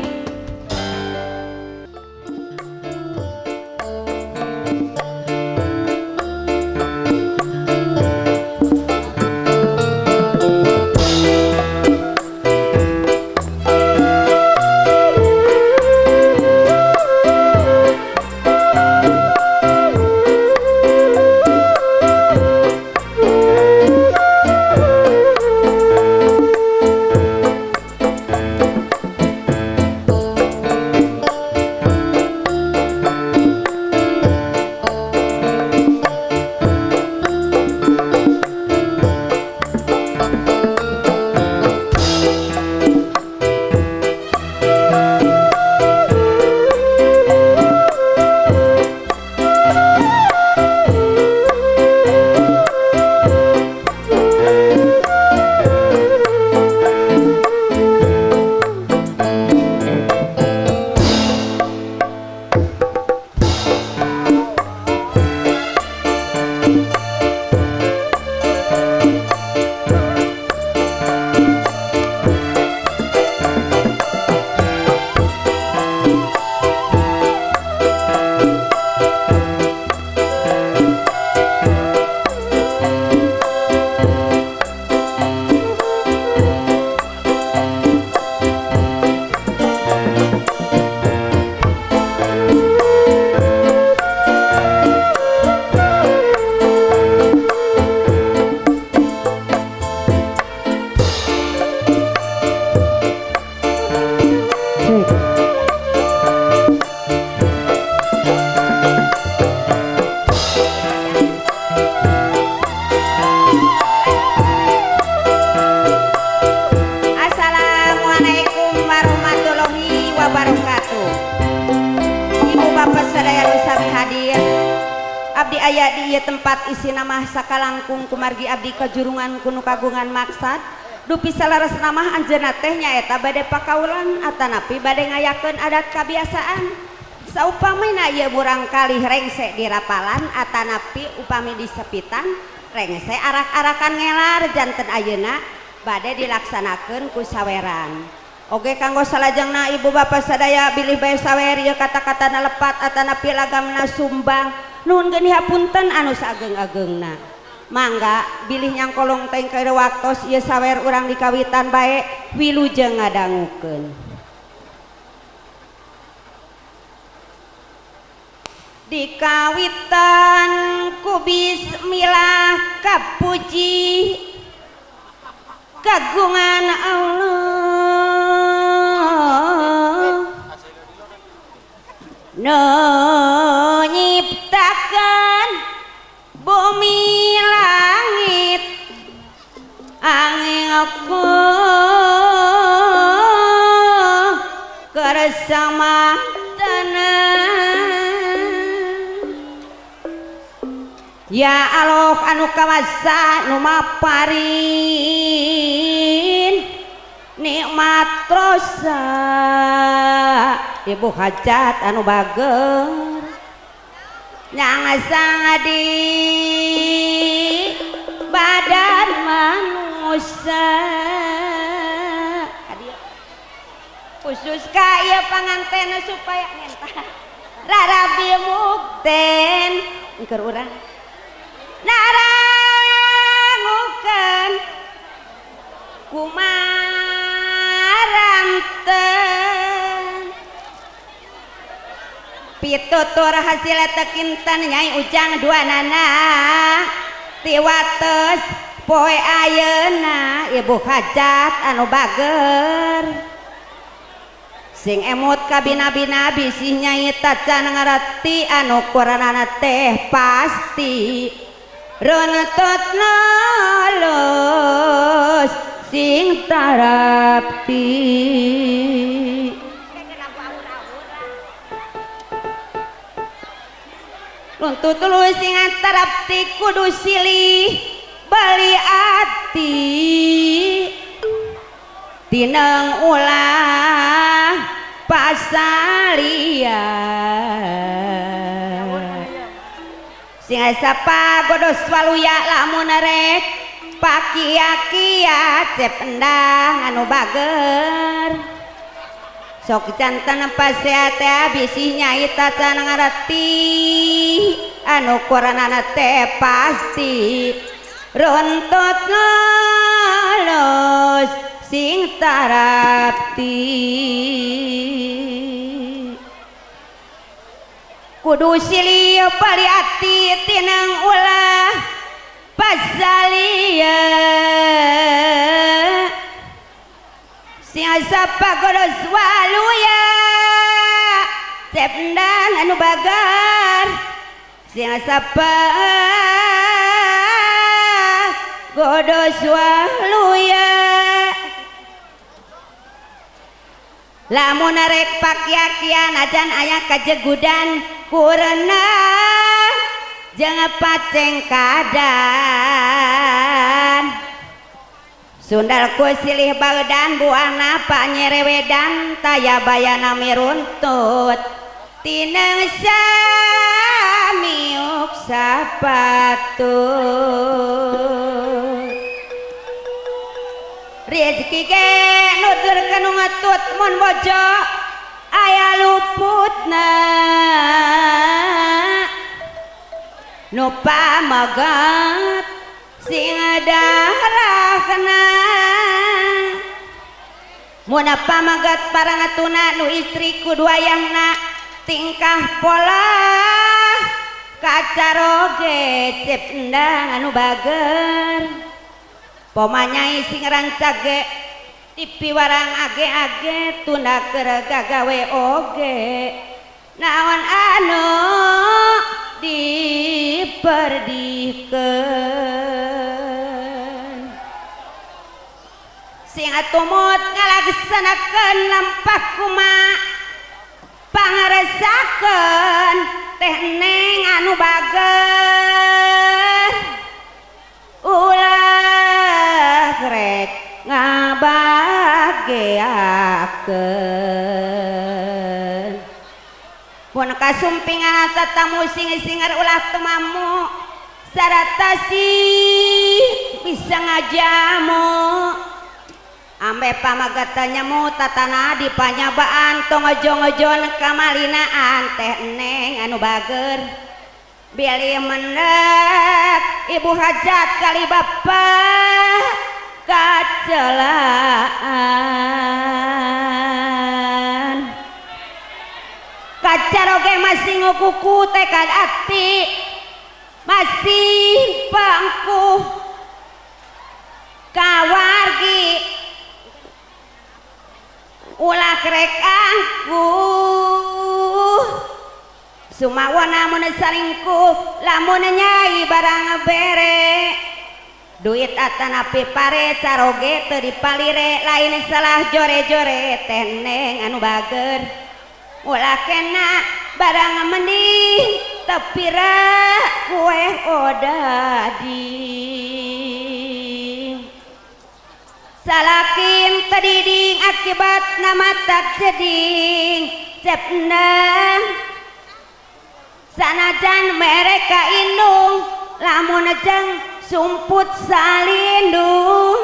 Speaker 8: Abdi aya di ieu tempat isi nama sakalangkung kumargi abdi kajurungan kunu kagungan maksad dupi salaras nama anjeunna teh nyaeta bade pakaulan atanapi bade ngayakeun adat kabiasaan saupamina ieu murang kalih rengse di rapalan atanapi upami di sepitan rengse arak-arakan ngelar janten ayeuna bade dilaksanakeun ku saweran. Oge kanggo salajengna ibu bapak sadaya bilih bae sawer ieu kata-katana lepat atanapi lagamna sumbang nuhun geuning hapunten anu saageng-agengna. Mangga bilih nyangkolong teng keur waktos ieu sawer urang dikawitan bae wilujeng ngadangukeun. Dikawitan ku bismillah kapuji kagungan Allah no nyiptakan bumi langit angin aku kersama tanah ya Allah anu kawasa nu maparin nikmat rosa ibu hajat anu bager nyang sang di badan manusia khusus kaya panganten supaya ngentah rarabi mukten engker urang narangukeun kumaranten pitutur hasil tekinten nyai ujang dua nana tiwates poe ayeuna ibu hajat anu bager sing emut ka bina-bina bisi nyai tacan ngareti anu kuranana teh pasti runtut nalus sing tarapti runtut nalus sing tarapti kudu silih bali ati tineng ulah pasalia sing sapa godos waluya lamun rek pakia-kia cep endang anu bager sok janten paseate bisi nyai tacan ngareti anu kuranana teh pasti runtut ngalus sing tarapti kudu silih bali ati tineng ulah pasalia sing sapa godos waluya sependang anu bagar sing sapa godos waluya lamun rek pakyakian ajan aya kajegudan kurena jeung paceng kadan sundal ku silih baedan buana panyerewedan taya bayana miruntut tineng samiuk sapatu rezeki ge nuturkeun ngetut mun bojo aya luputna nu pamagat sing darahna mun pamagat parangatuna nu istri kudu ayahna tingkah pola kacaroge cep endang anu bager pomanyai sing rancage tipi warang age-age tunda keur gagawe oge naon anu diperdikeun sing atumut ngalaksanakeun lampah kumaha pangaresakeun teh neng anu bager ulah rek ngabageakeun mun kasumpingan tatamu sing-singer ulah temamu saratasi bisa ngajamu ambe pamagatanya mu tatana dipanyabaan tong ojo-ojon kamalinaan teh neng anu bager beli mendak ibu hajat kali bapak kacelaan kacaroge masih ngukuku tekad ati masih bangku kawargi ulah krek angku sumawa namun saringkuh lamun nyai barang bere duit atanapi pare caroge teu dipalire lain salah jore-jore teneng anu bager ulah kena barang mending tepira kue odadi salakin tadiding akibat nama tak jeding cependang sanajan mereka indung lamun jeng sumput salindung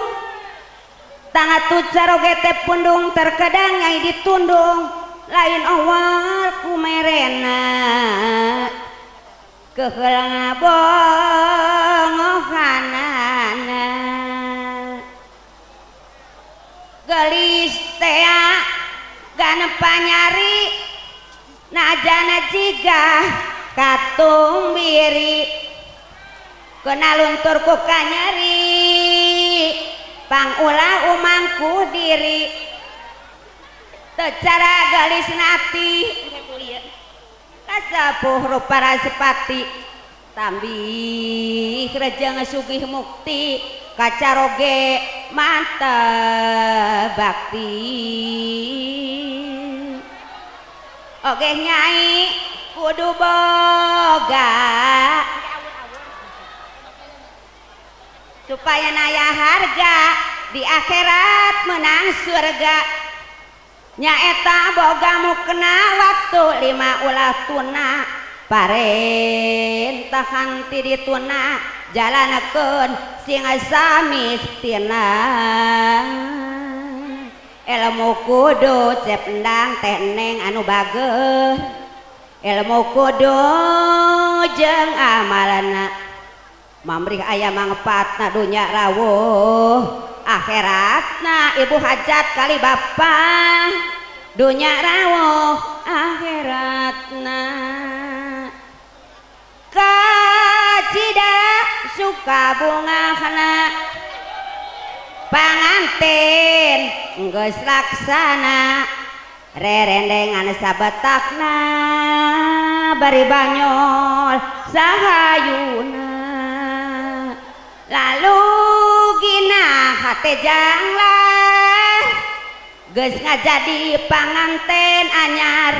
Speaker 8: tangan tucar ogete pundung terkadang nyai ditundung lain awal kumerena kehelang bongohanana gelis tea ganepa nyari najana jiga katung biri kena luntur ku kanyari pangulah umangku diri tecara galis nati kasapuh rupa rasepati tambih rejeng sugih mukti kacaroge manta bakti oge nyai kudu boga supaya naya harga di akhirat menang surga nyaeta boga mukna waktu 5 ulah tuna parentahan ti dituna jalanakeun singa samistina ilmu kudu cependang teneng anu bageur ilmu kudu jeung amalna mamrih aya mangpatna dunya rawuh akhiratna ibu hajat kali bapa dunya rawuh akhiratna kacida suka bungahna panganten geus laksana rerendengan sabetakna bari banyol sahayuna lalu gina hate janglah geus ngajadi panganten anyar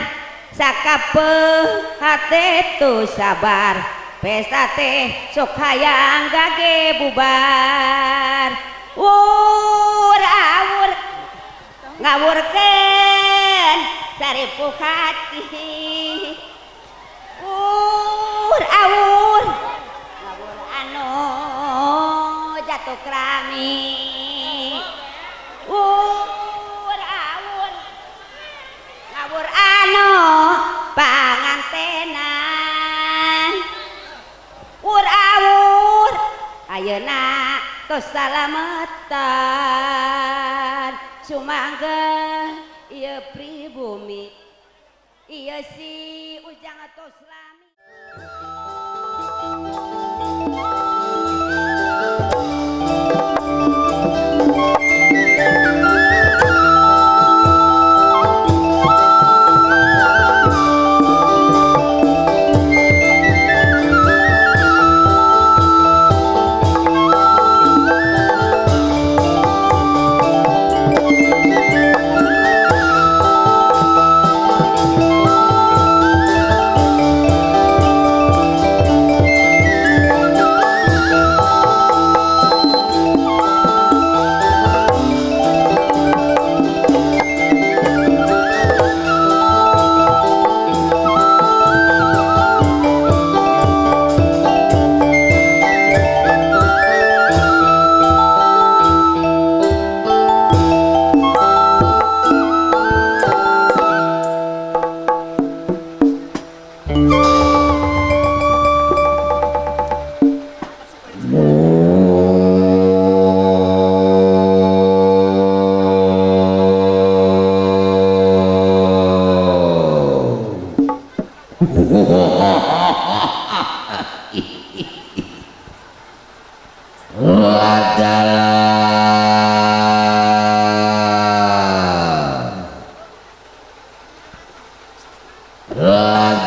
Speaker 8: sakapeuh hate tu sabar pesta teh sok hayang gage bubar awur ngawurkeun saripuh hati awur anu jatuh kerami awur ngawur anu pangantenan awur ayeuna tos salametan sumangga ieu pribumi ieu si ujang tos lami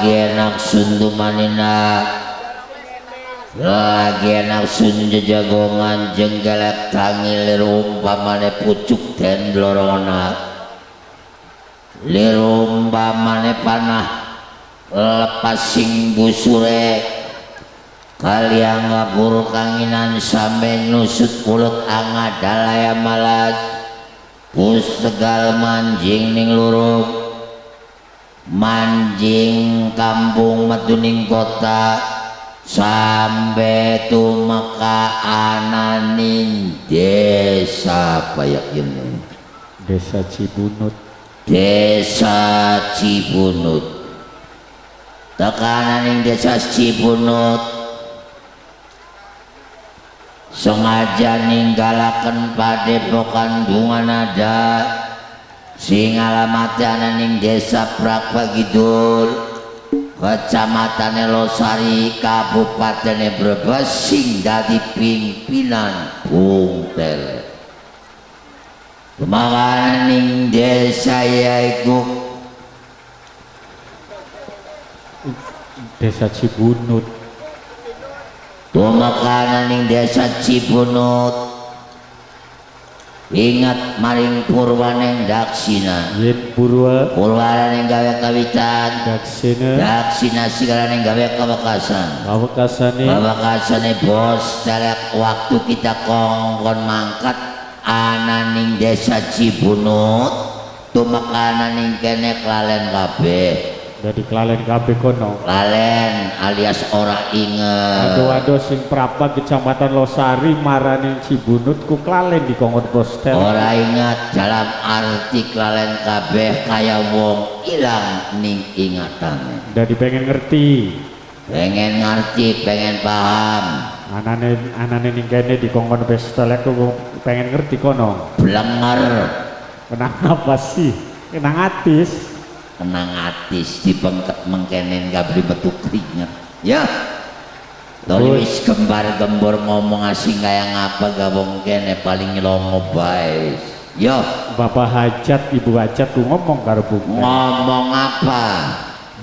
Speaker 9: lagi enak sundumanina lagi enak sun jagongan jenggalat tangil umpamane pucuk ten lorona lirumpamane panah lepas sing busure kaliang ngapur kanginan sampai nusut mulut angadalaya malas pus tegal manjing ning lurup manjing kampung metuning kota sampai tumeka ananing desa payak ini
Speaker 7: Desa Cibunut.
Speaker 9: Desa Cibunut tekanan desa Cibunut sengaja ninggalaken padepokan Bunganada sing alamate ana ning desa Pragwagidul Kecamatan Losari Kabupaten Brebes sing dadi pimpinan Bungtel kemakanan ning desa yaiku
Speaker 7: Desa Cibunut.
Speaker 9: kemakanan ning desa Cibunut ingat maring purwaning daksina
Speaker 7: Yen Purwa
Speaker 9: purwaning gawe kawitan daksina sigalaning gawe kawekasan kawekasane bos telek waktu kita kongkon mangkat ananing desa Cibunut tumekanan ning kene kelalen kabeh
Speaker 7: dari kelalen kabeh kono
Speaker 9: lalen alias ora inget
Speaker 7: aduh sing prapa Kecamatan Losari marane Cibunut ku kelalen di kongkon postel
Speaker 9: ora ingat dalam arti kelalen kabeh kaya wong ilang ning ingatan
Speaker 7: dari pengen ngerti pengen paham anane ning kene di kongkon postel ku pengen ngerti kono
Speaker 9: blenger
Speaker 7: kenang apa sih kenang atis
Speaker 9: tenang atis dipengket mengkenen gabri metu keringet ya toli wis gembar-gembor ngomong asing kaya ngapa gabung kene paling nyelongo bae ya
Speaker 7: Bapak Hajat Ibu Hajat ku ngomong karo Bung
Speaker 9: ngomong apa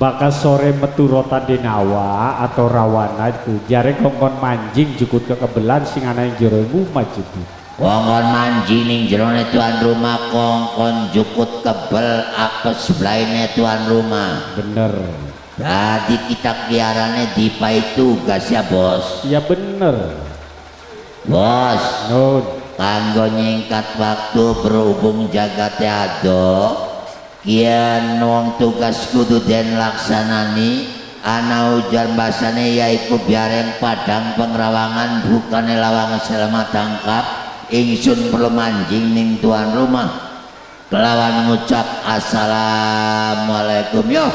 Speaker 7: bakal sore metu Rota Denawa atau Rawana itu jare kongkon manjing jukut kekebelan sing ana ing jero omah itu
Speaker 9: kongkon manjing ning jerone tuan rumah kongkon jukut kebel apes sebelahine tuan rumah
Speaker 7: bener
Speaker 9: jadi kita kiarane dipai tugas ya bos
Speaker 7: iya bener
Speaker 9: bos
Speaker 7: nun
Speaker 9: kanggo nyingkat waktu berhubung jagate ado kian wong tugas kudu den laksanani ana ujar basane yaiku biareng padang pengrawangan bukane lawang selama tangkap ingsun perlu manjing ning tuan rumah kelawan ngucap assalamualaikum yo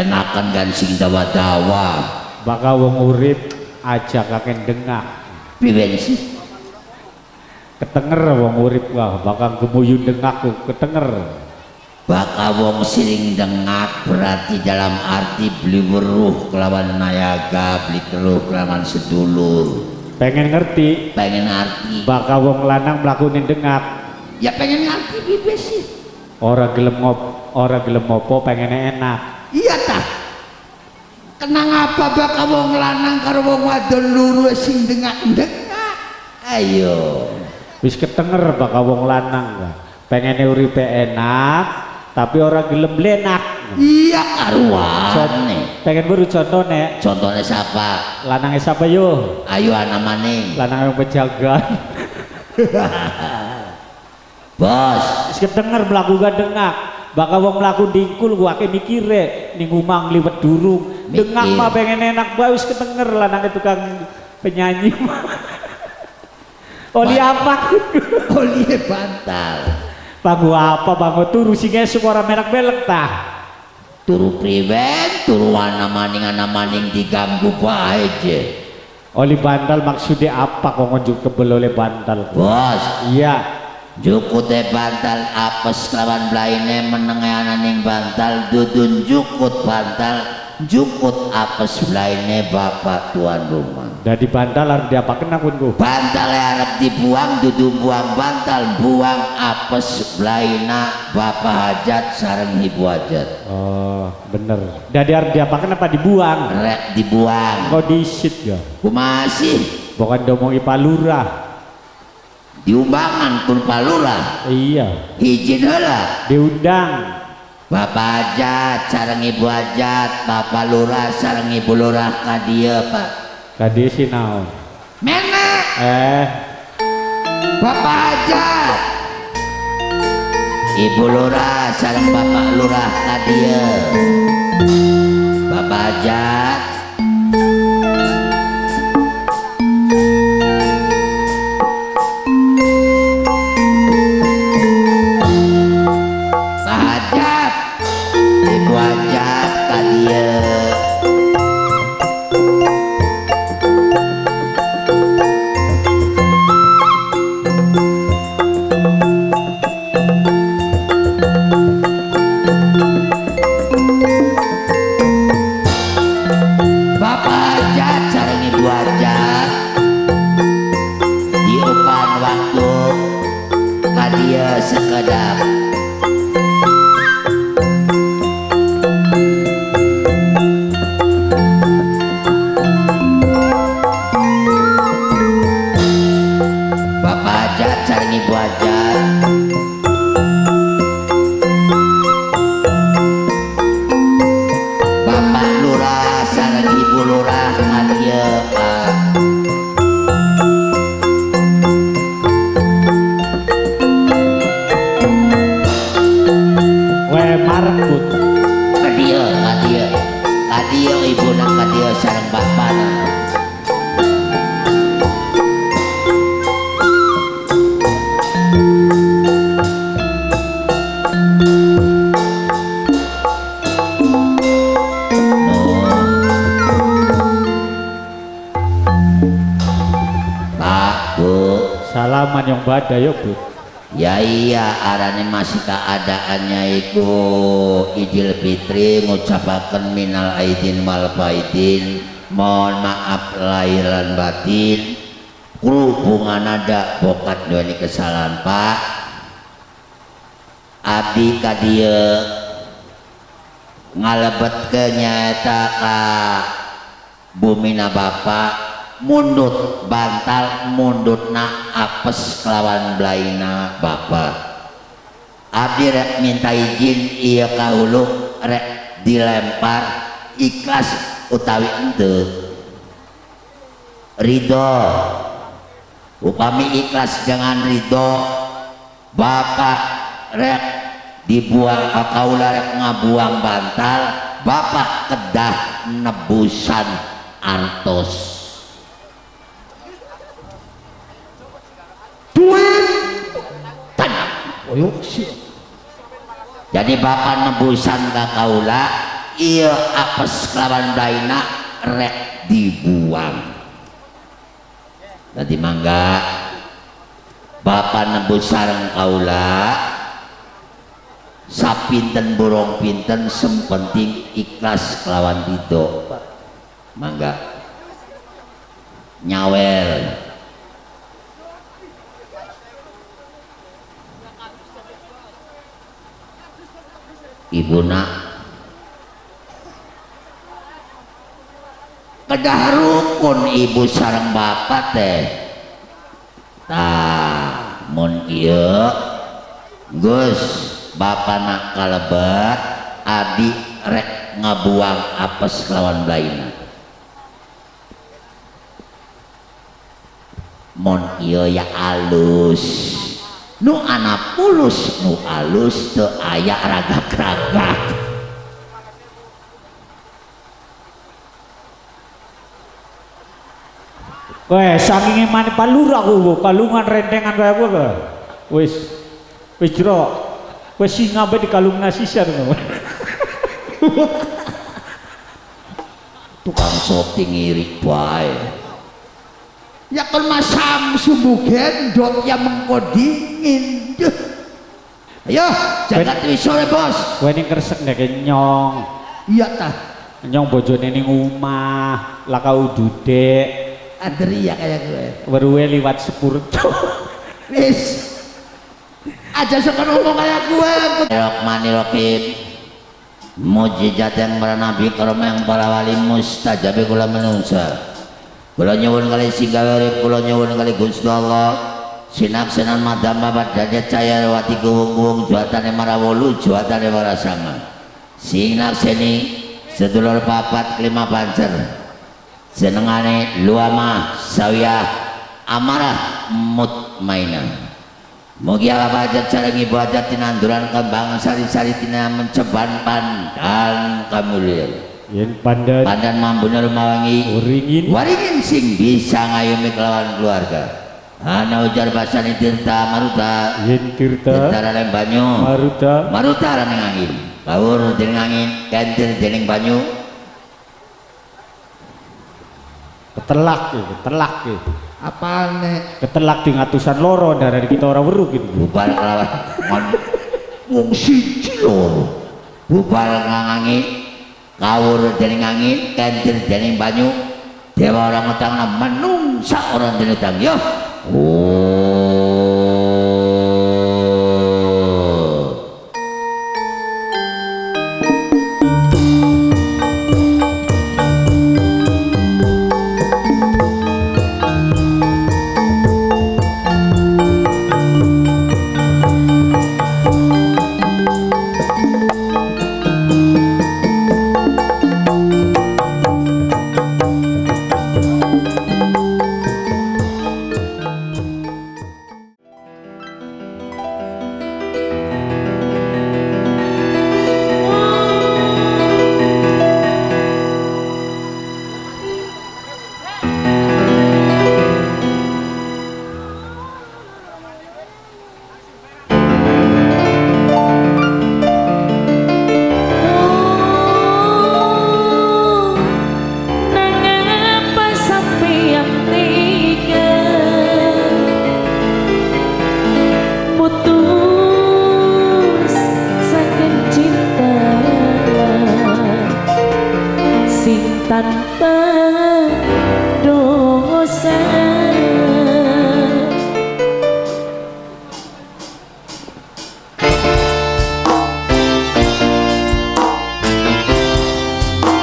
Speaker 9: enakan kan sing dawa-dawa
Speaker 7: bakal wong urip aja kakek dengak
Speaker 9: piye sih
Speaker 7: ketenger wong urip wah bakal gemuyun dengak ketenger
Speaker 9: bakal wong siring dengak berarti dalam arti beli weruh kelawan nayaga beli keruh kelawan sedulur
Speaker 7: pengen ngerti
Speaker 9: bakal
Speaker 7: wong lanang mlakunin dengak
Speaker 9: ya pengen ngerti piye sih
Speaker 7: ora gelem ngopo pengennya enak
Speaker 9: iya ta kenang apa bakal wong lanang karo wong wadon luru sing dengak-dengak ayo
Speaker 7: wis ketenger bakal wong lanang pengennya uripe enak tapi ora gelem lenak
Speaker 9: iya karuan nih
Speaker 7: pengen buru contohnya
Speaker 9: siapa
Speaker 7: lanangnya siapa yo
Speaker 9: ayo anak maning
Speaker 7: lanang yang pejagan
Speaker 9: bos
Speaker 7: kedenger melaku dengak bakal wong melaku dingkul gua ake mikire ning umang liwet durung dengak mah pengen enak bae wis kedenger lanang tukang penyanyi oli apa
Speaker 9: oli bantal
Speaker 7: bangu apa bangu turu singa suara merek belek tah
Speaker 9: turu priwen turu anak maning diganggu bae je
Speaker 7: oli bantal maksudnya apa kok ngunjuk kebel oleh bantal
Speaker 9: bos
Speaker 7: iya
Speaker 9: jukut bantal apes lawan blaine menenge ananing bantal dudun jukut bantal jukut apes blaine bapak tuan rumah
Speaker 7: dari bantal harus diapakan aku
Speaker 9: bantal arep dibuang dudu buang bantal buang apes blaina bapak hajat sareng ibu hajat
Speaker 7: oh bener dari harus diapakan apa dibuang
Speaker 9: rek dibuang
Speaker 7: kok disit ya
Speaker 9: masih
Speaker 7: bukan domongi palurah
Speaker 9: diumbangan pun palurah
Speaker 7: iya
Speaker 9: izin heula
Speaker 7: diundang
Speaker 9: bapak hajat sareng ibu hajat bapak lurah sareng ibu lurah ka dieu pak
Speaker 7: ka dieu si naon
Speaker 9: menek bapak hajat ibu lurah sareng bapak lurah ka dieu bapak hajat
Speaker 7: salaman yang bada yuk bu
Speaker 9: ya iya arane masih keadaannya itu Idul Fitri ngucapaken minal aidin wal faidin mohon maaf lahir dan batin hubungan ada bokat duani kesalahan pak abdi kadia ngalebet kenyata ka bumina bapak mundut bantal mundutna apes kelawan blaina bapak abdi rek minta izin iya kahulu rek dilempar ikhlas utawi ente ridho upami ikhlas dengan ridho bapak rek dibuang akaula rek ngabuang bantal bapak kedah nebusan artos duit tanah jadi bapak nebusan ka kaula iya apes kelawan daina rek dibuang tadi mangga bapak nebus sareng kaula sapinten borong pinten sempenting ikhlas kelawan ridho mangga nyawer ibuna kedah rukun ibu sareng bapak teh tah mun ieu Gus bapak nak kalebet Abi rek ngabuang apes kelawan Blaina. Mon ieu ya alus. Nu anak pulus nu alus teu aya ragak-ragak.
Speaker 7: Weh, saking emane palura aku, kalungan rentengan kaya aku ke. Wis jero. Wis singa bae di kalungna sisar ngono.
Speaker 9: Tukang shopping iri bae. Ya kan masam subuh gendot yang mengkodingin. Ayo, jagat sore bos.
Speaker 7: Kowe ning kresek nek nyong.
Speaker 9: Iya tah.
Speaker 7: Nyong bojone ning omah, laka udude.
Speaker 9: Adri ya kayak gue.
Speaker 7: Weruwe liwat sepurto.
Speaker 9: Wis. Aja suka ngomong kayak gue. Bismillahirrahmanirrahim. Mujizat yang para nabi karma yang para wali mustajab kula menungsa. Kula nyuwun kali singgawari, kula nyuwun kali Gusti Allah. Sinaksenan madam babat dadi caya lewati kuwung-kuwung juatane marawolu juatane para sanga. Sinakseni sedulur papat kelima pancer. Senengane luama sawiyah amarah mutmainah. Mugi apa aja cara ngibu aja tinanduran kembang sari-sari tina menceban pandan kamulir.
Speaker 7: Yen pandan
Speaker 9: mambuna rumah wangi waringin sing bisa ngayumi kelawan keluarga. Ana ujar basani tirta maruta.
Speaker 7: Yen tirta
Speaker 9: ralem banyu maruta raneng angin. Kawur dening angin kentir dening banyu.
Speaker 7: Ketelak
Speaker 9: Apane?
Speaker 7: Ketelak di ngatusan loro dari kita orang weruh gitu.
Speaker 9: Bubar kelawan wong siji loro. Bubar ngangi kawur dening angin, kentir dening banyu. Dewa orang ngutangna menungsa orang dening utang yo.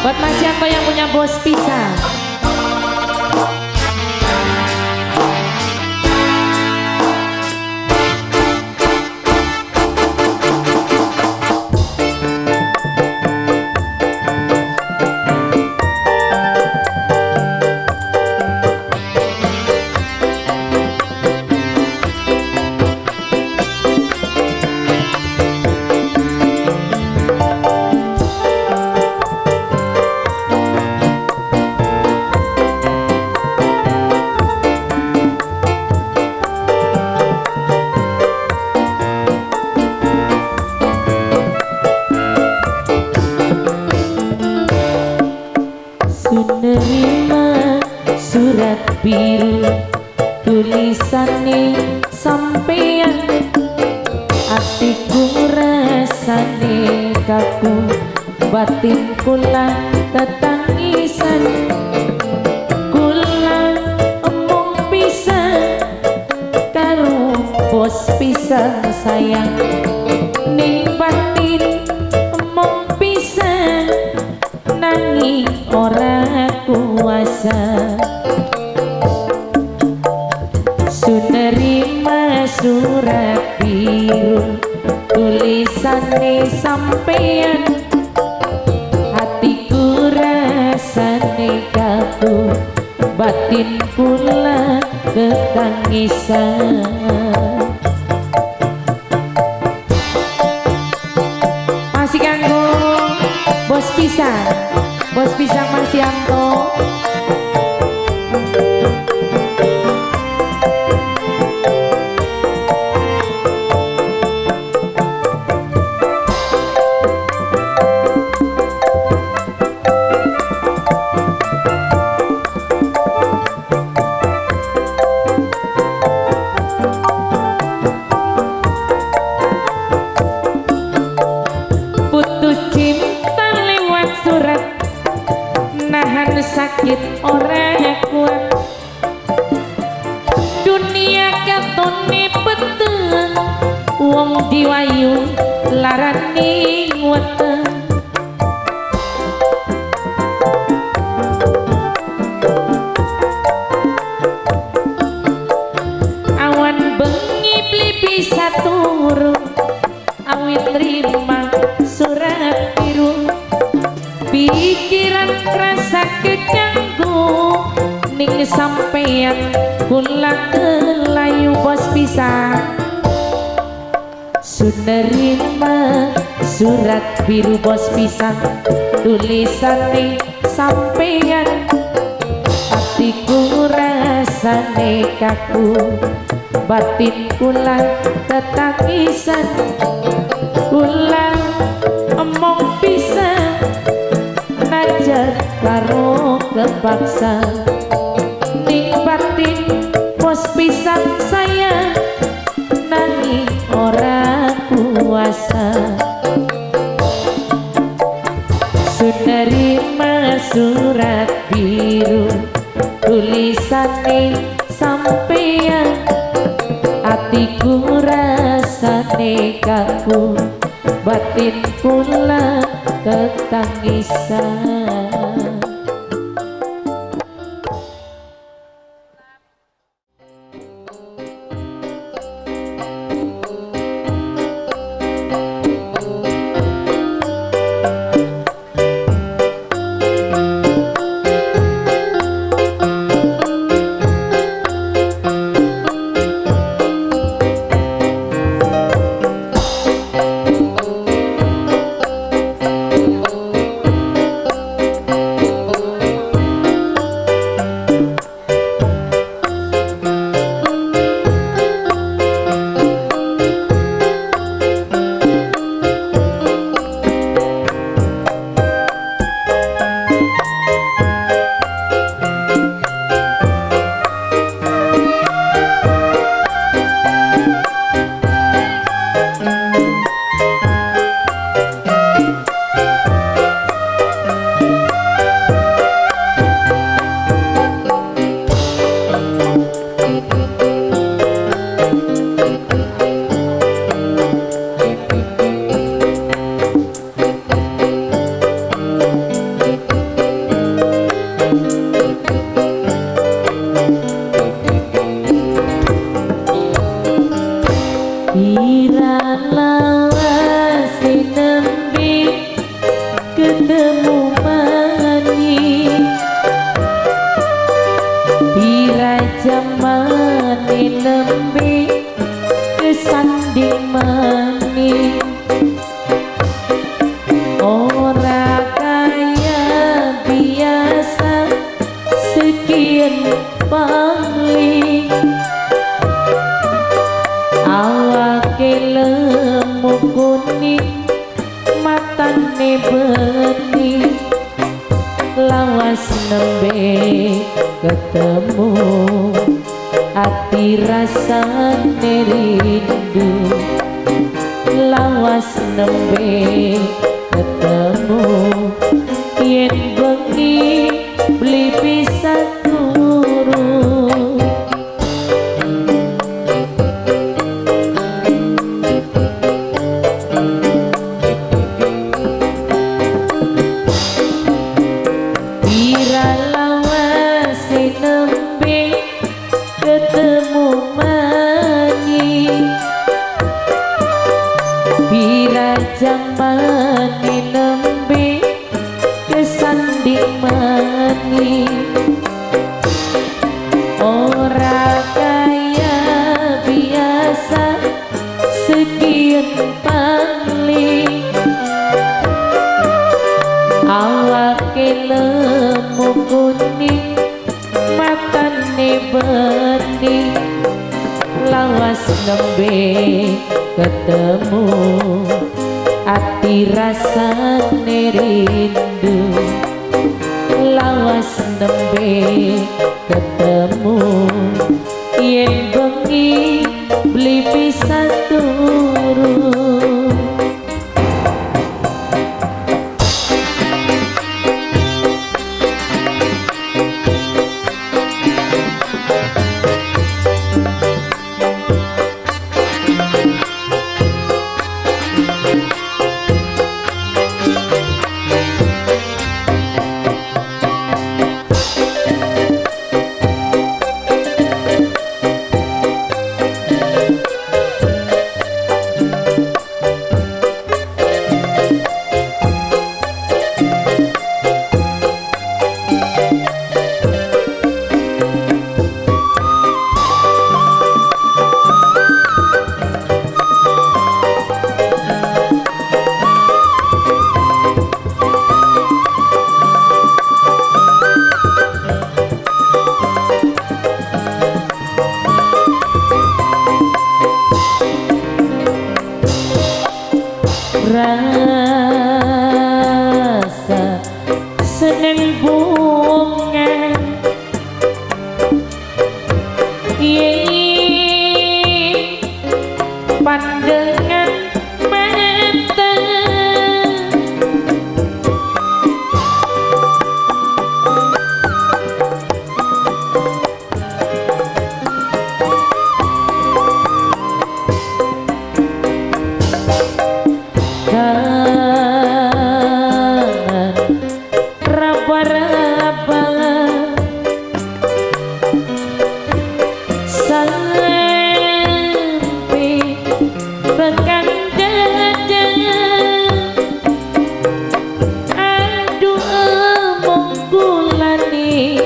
Speaker 5: Buat mas siapa yang punya bos pisang? Nerima surat biru tulisane sampeyan, atiku rasane kaku, batin kula tetangisan, kula emong pisan karo bos pisang sayang, ning batin emong pisan nanging ora kuasa. Sunerima surat biru tulisane sampeyan, nekaku batin kula ketangisan. Masih kanggo Bos Pisang Marsianto. Sakit ora kuat dunia katone peteng wong diwayu larani weteng awan bengi blipi saturu awit terima surat biru pikiran rasa keganggu ning sampeyan kula kelayu Bos Pisang sunerima surat biru Bos Pisang tulisane sampeyan hatiku rasane kaku batin kula tetangisan kula omong pisang najar karo kepaksa ning batin Bos Pisang saya nanging ora kuasa sunerima surat biru tulisane sampeyan hatiku rasane kaku batin kula ketangisan. Ketemu hati rasane rindu lawas nembe ketemu yen bengi beli pisah turu zaman nembe kesanding mani ora kaya biasa sekian pangling awake lemu kuning matane bening lawas nembe ketemu ati rasane rindu lawas nembe ketemu yen bengi beli pisah turu rasa seneng bunga yen pandangan mata raba-raba sampai tekan dada aduh emong kulani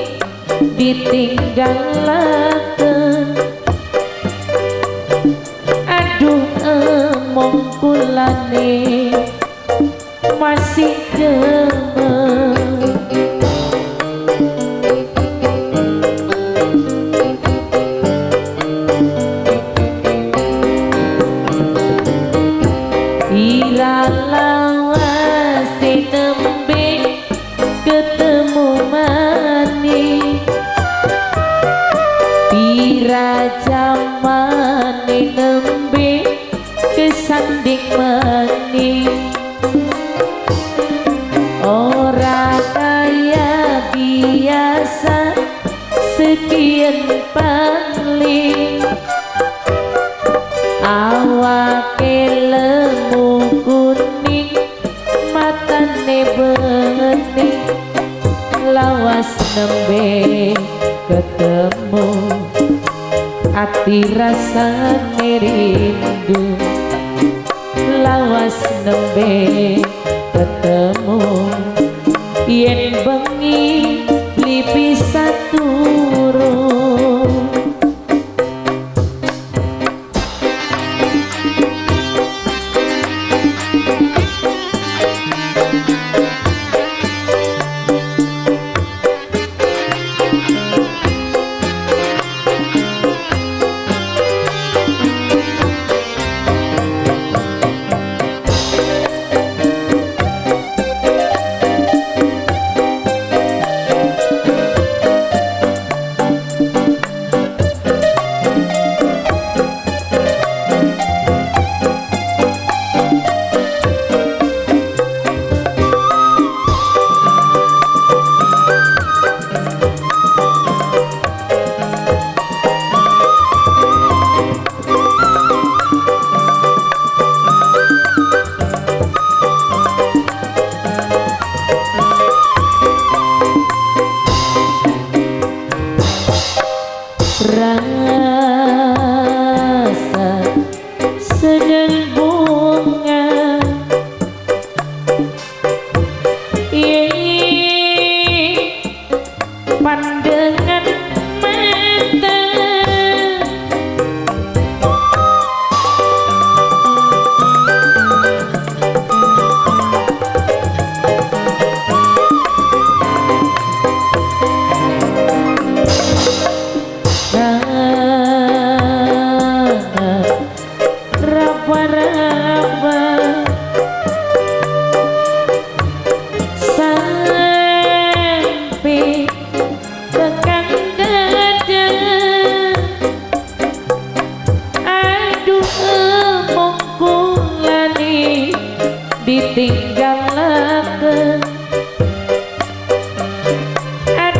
Speaker 5: ditinggalaken aduh emong kulani masih demen ira lawas nembe ketemu mani ira jamane nembe kesanding mani ora kaya biasa sekian pangling awake lemu kuning matane bening lawas nembe ketemu ati rasane rindu lawas nembe ketemu yen bengi beli pisah turu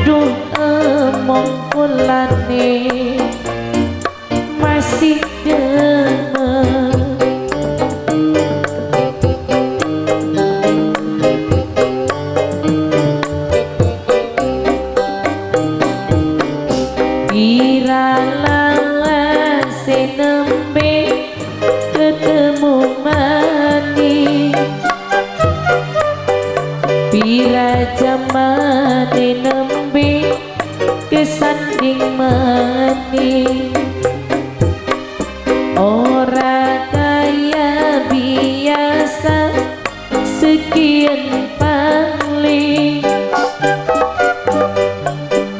Speaker 5: aduh emong kulane masih demen. Iralah senembe ketemu mani, pira jamane nembe kesanding mani. Ora kaya biasa sekian pangling,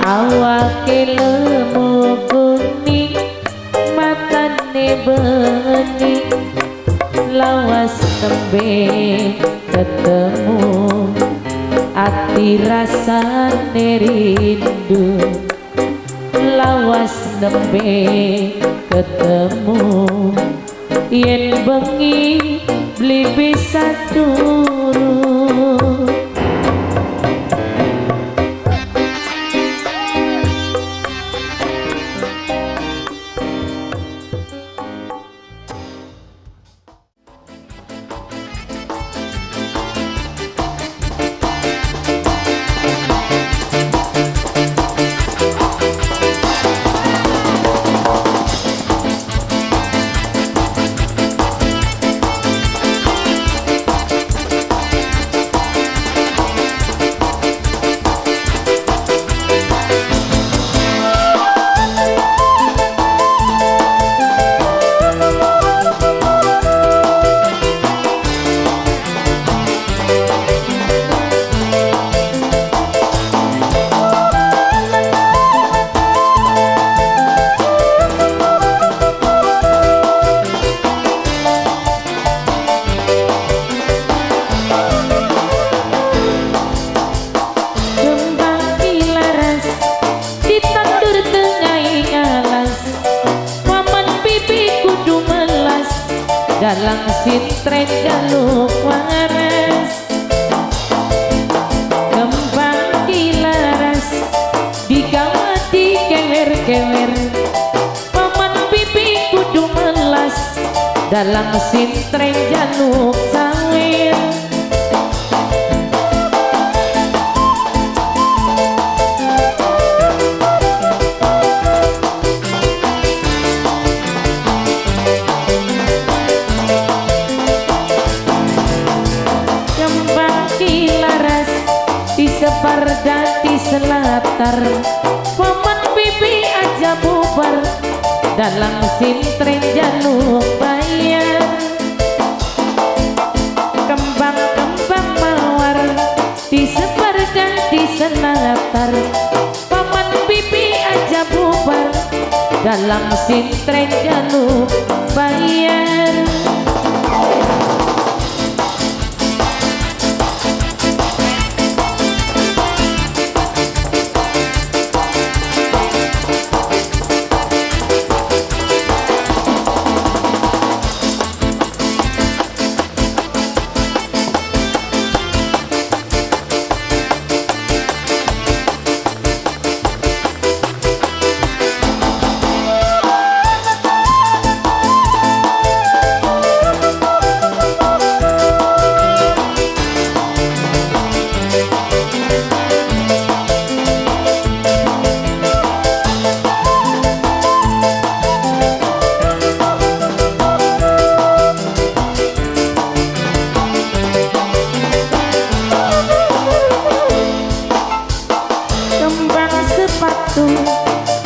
Speaker 5: awake lemu kuning matane bening, lawas tembe ketemu ati rasane rindu, lawas nembe ketemu yen bengi beli bisa turu. Dalang sintren jaluk waras, kembang kilaras digawati kewer-kewer, paman pipi kudu melas, dalang sintren jaluk sawer. Separ dati selatar, paman pipi aja bubar, dalam sintren jaluk bayar. Kembang-kembang mawar disebar dati selatar, paman pipi aja bubar, dalam sintren jaluk bayar.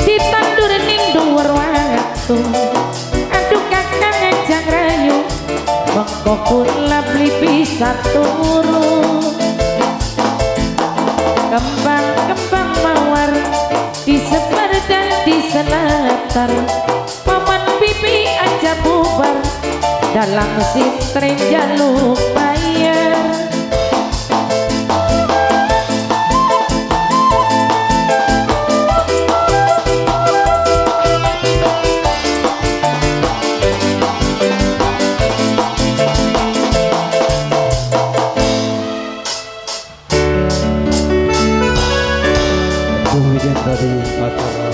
Speaker 5: Ditandur ning dhuwur watu, aduh kakang ngajak rayu, mengko kula beli bisa turu. Kembang-kembang mawar disebar dan diselatar, paman pipi aja bubar, dalam sintren jaluk bayar.
Speaker 10: bikin tadi acara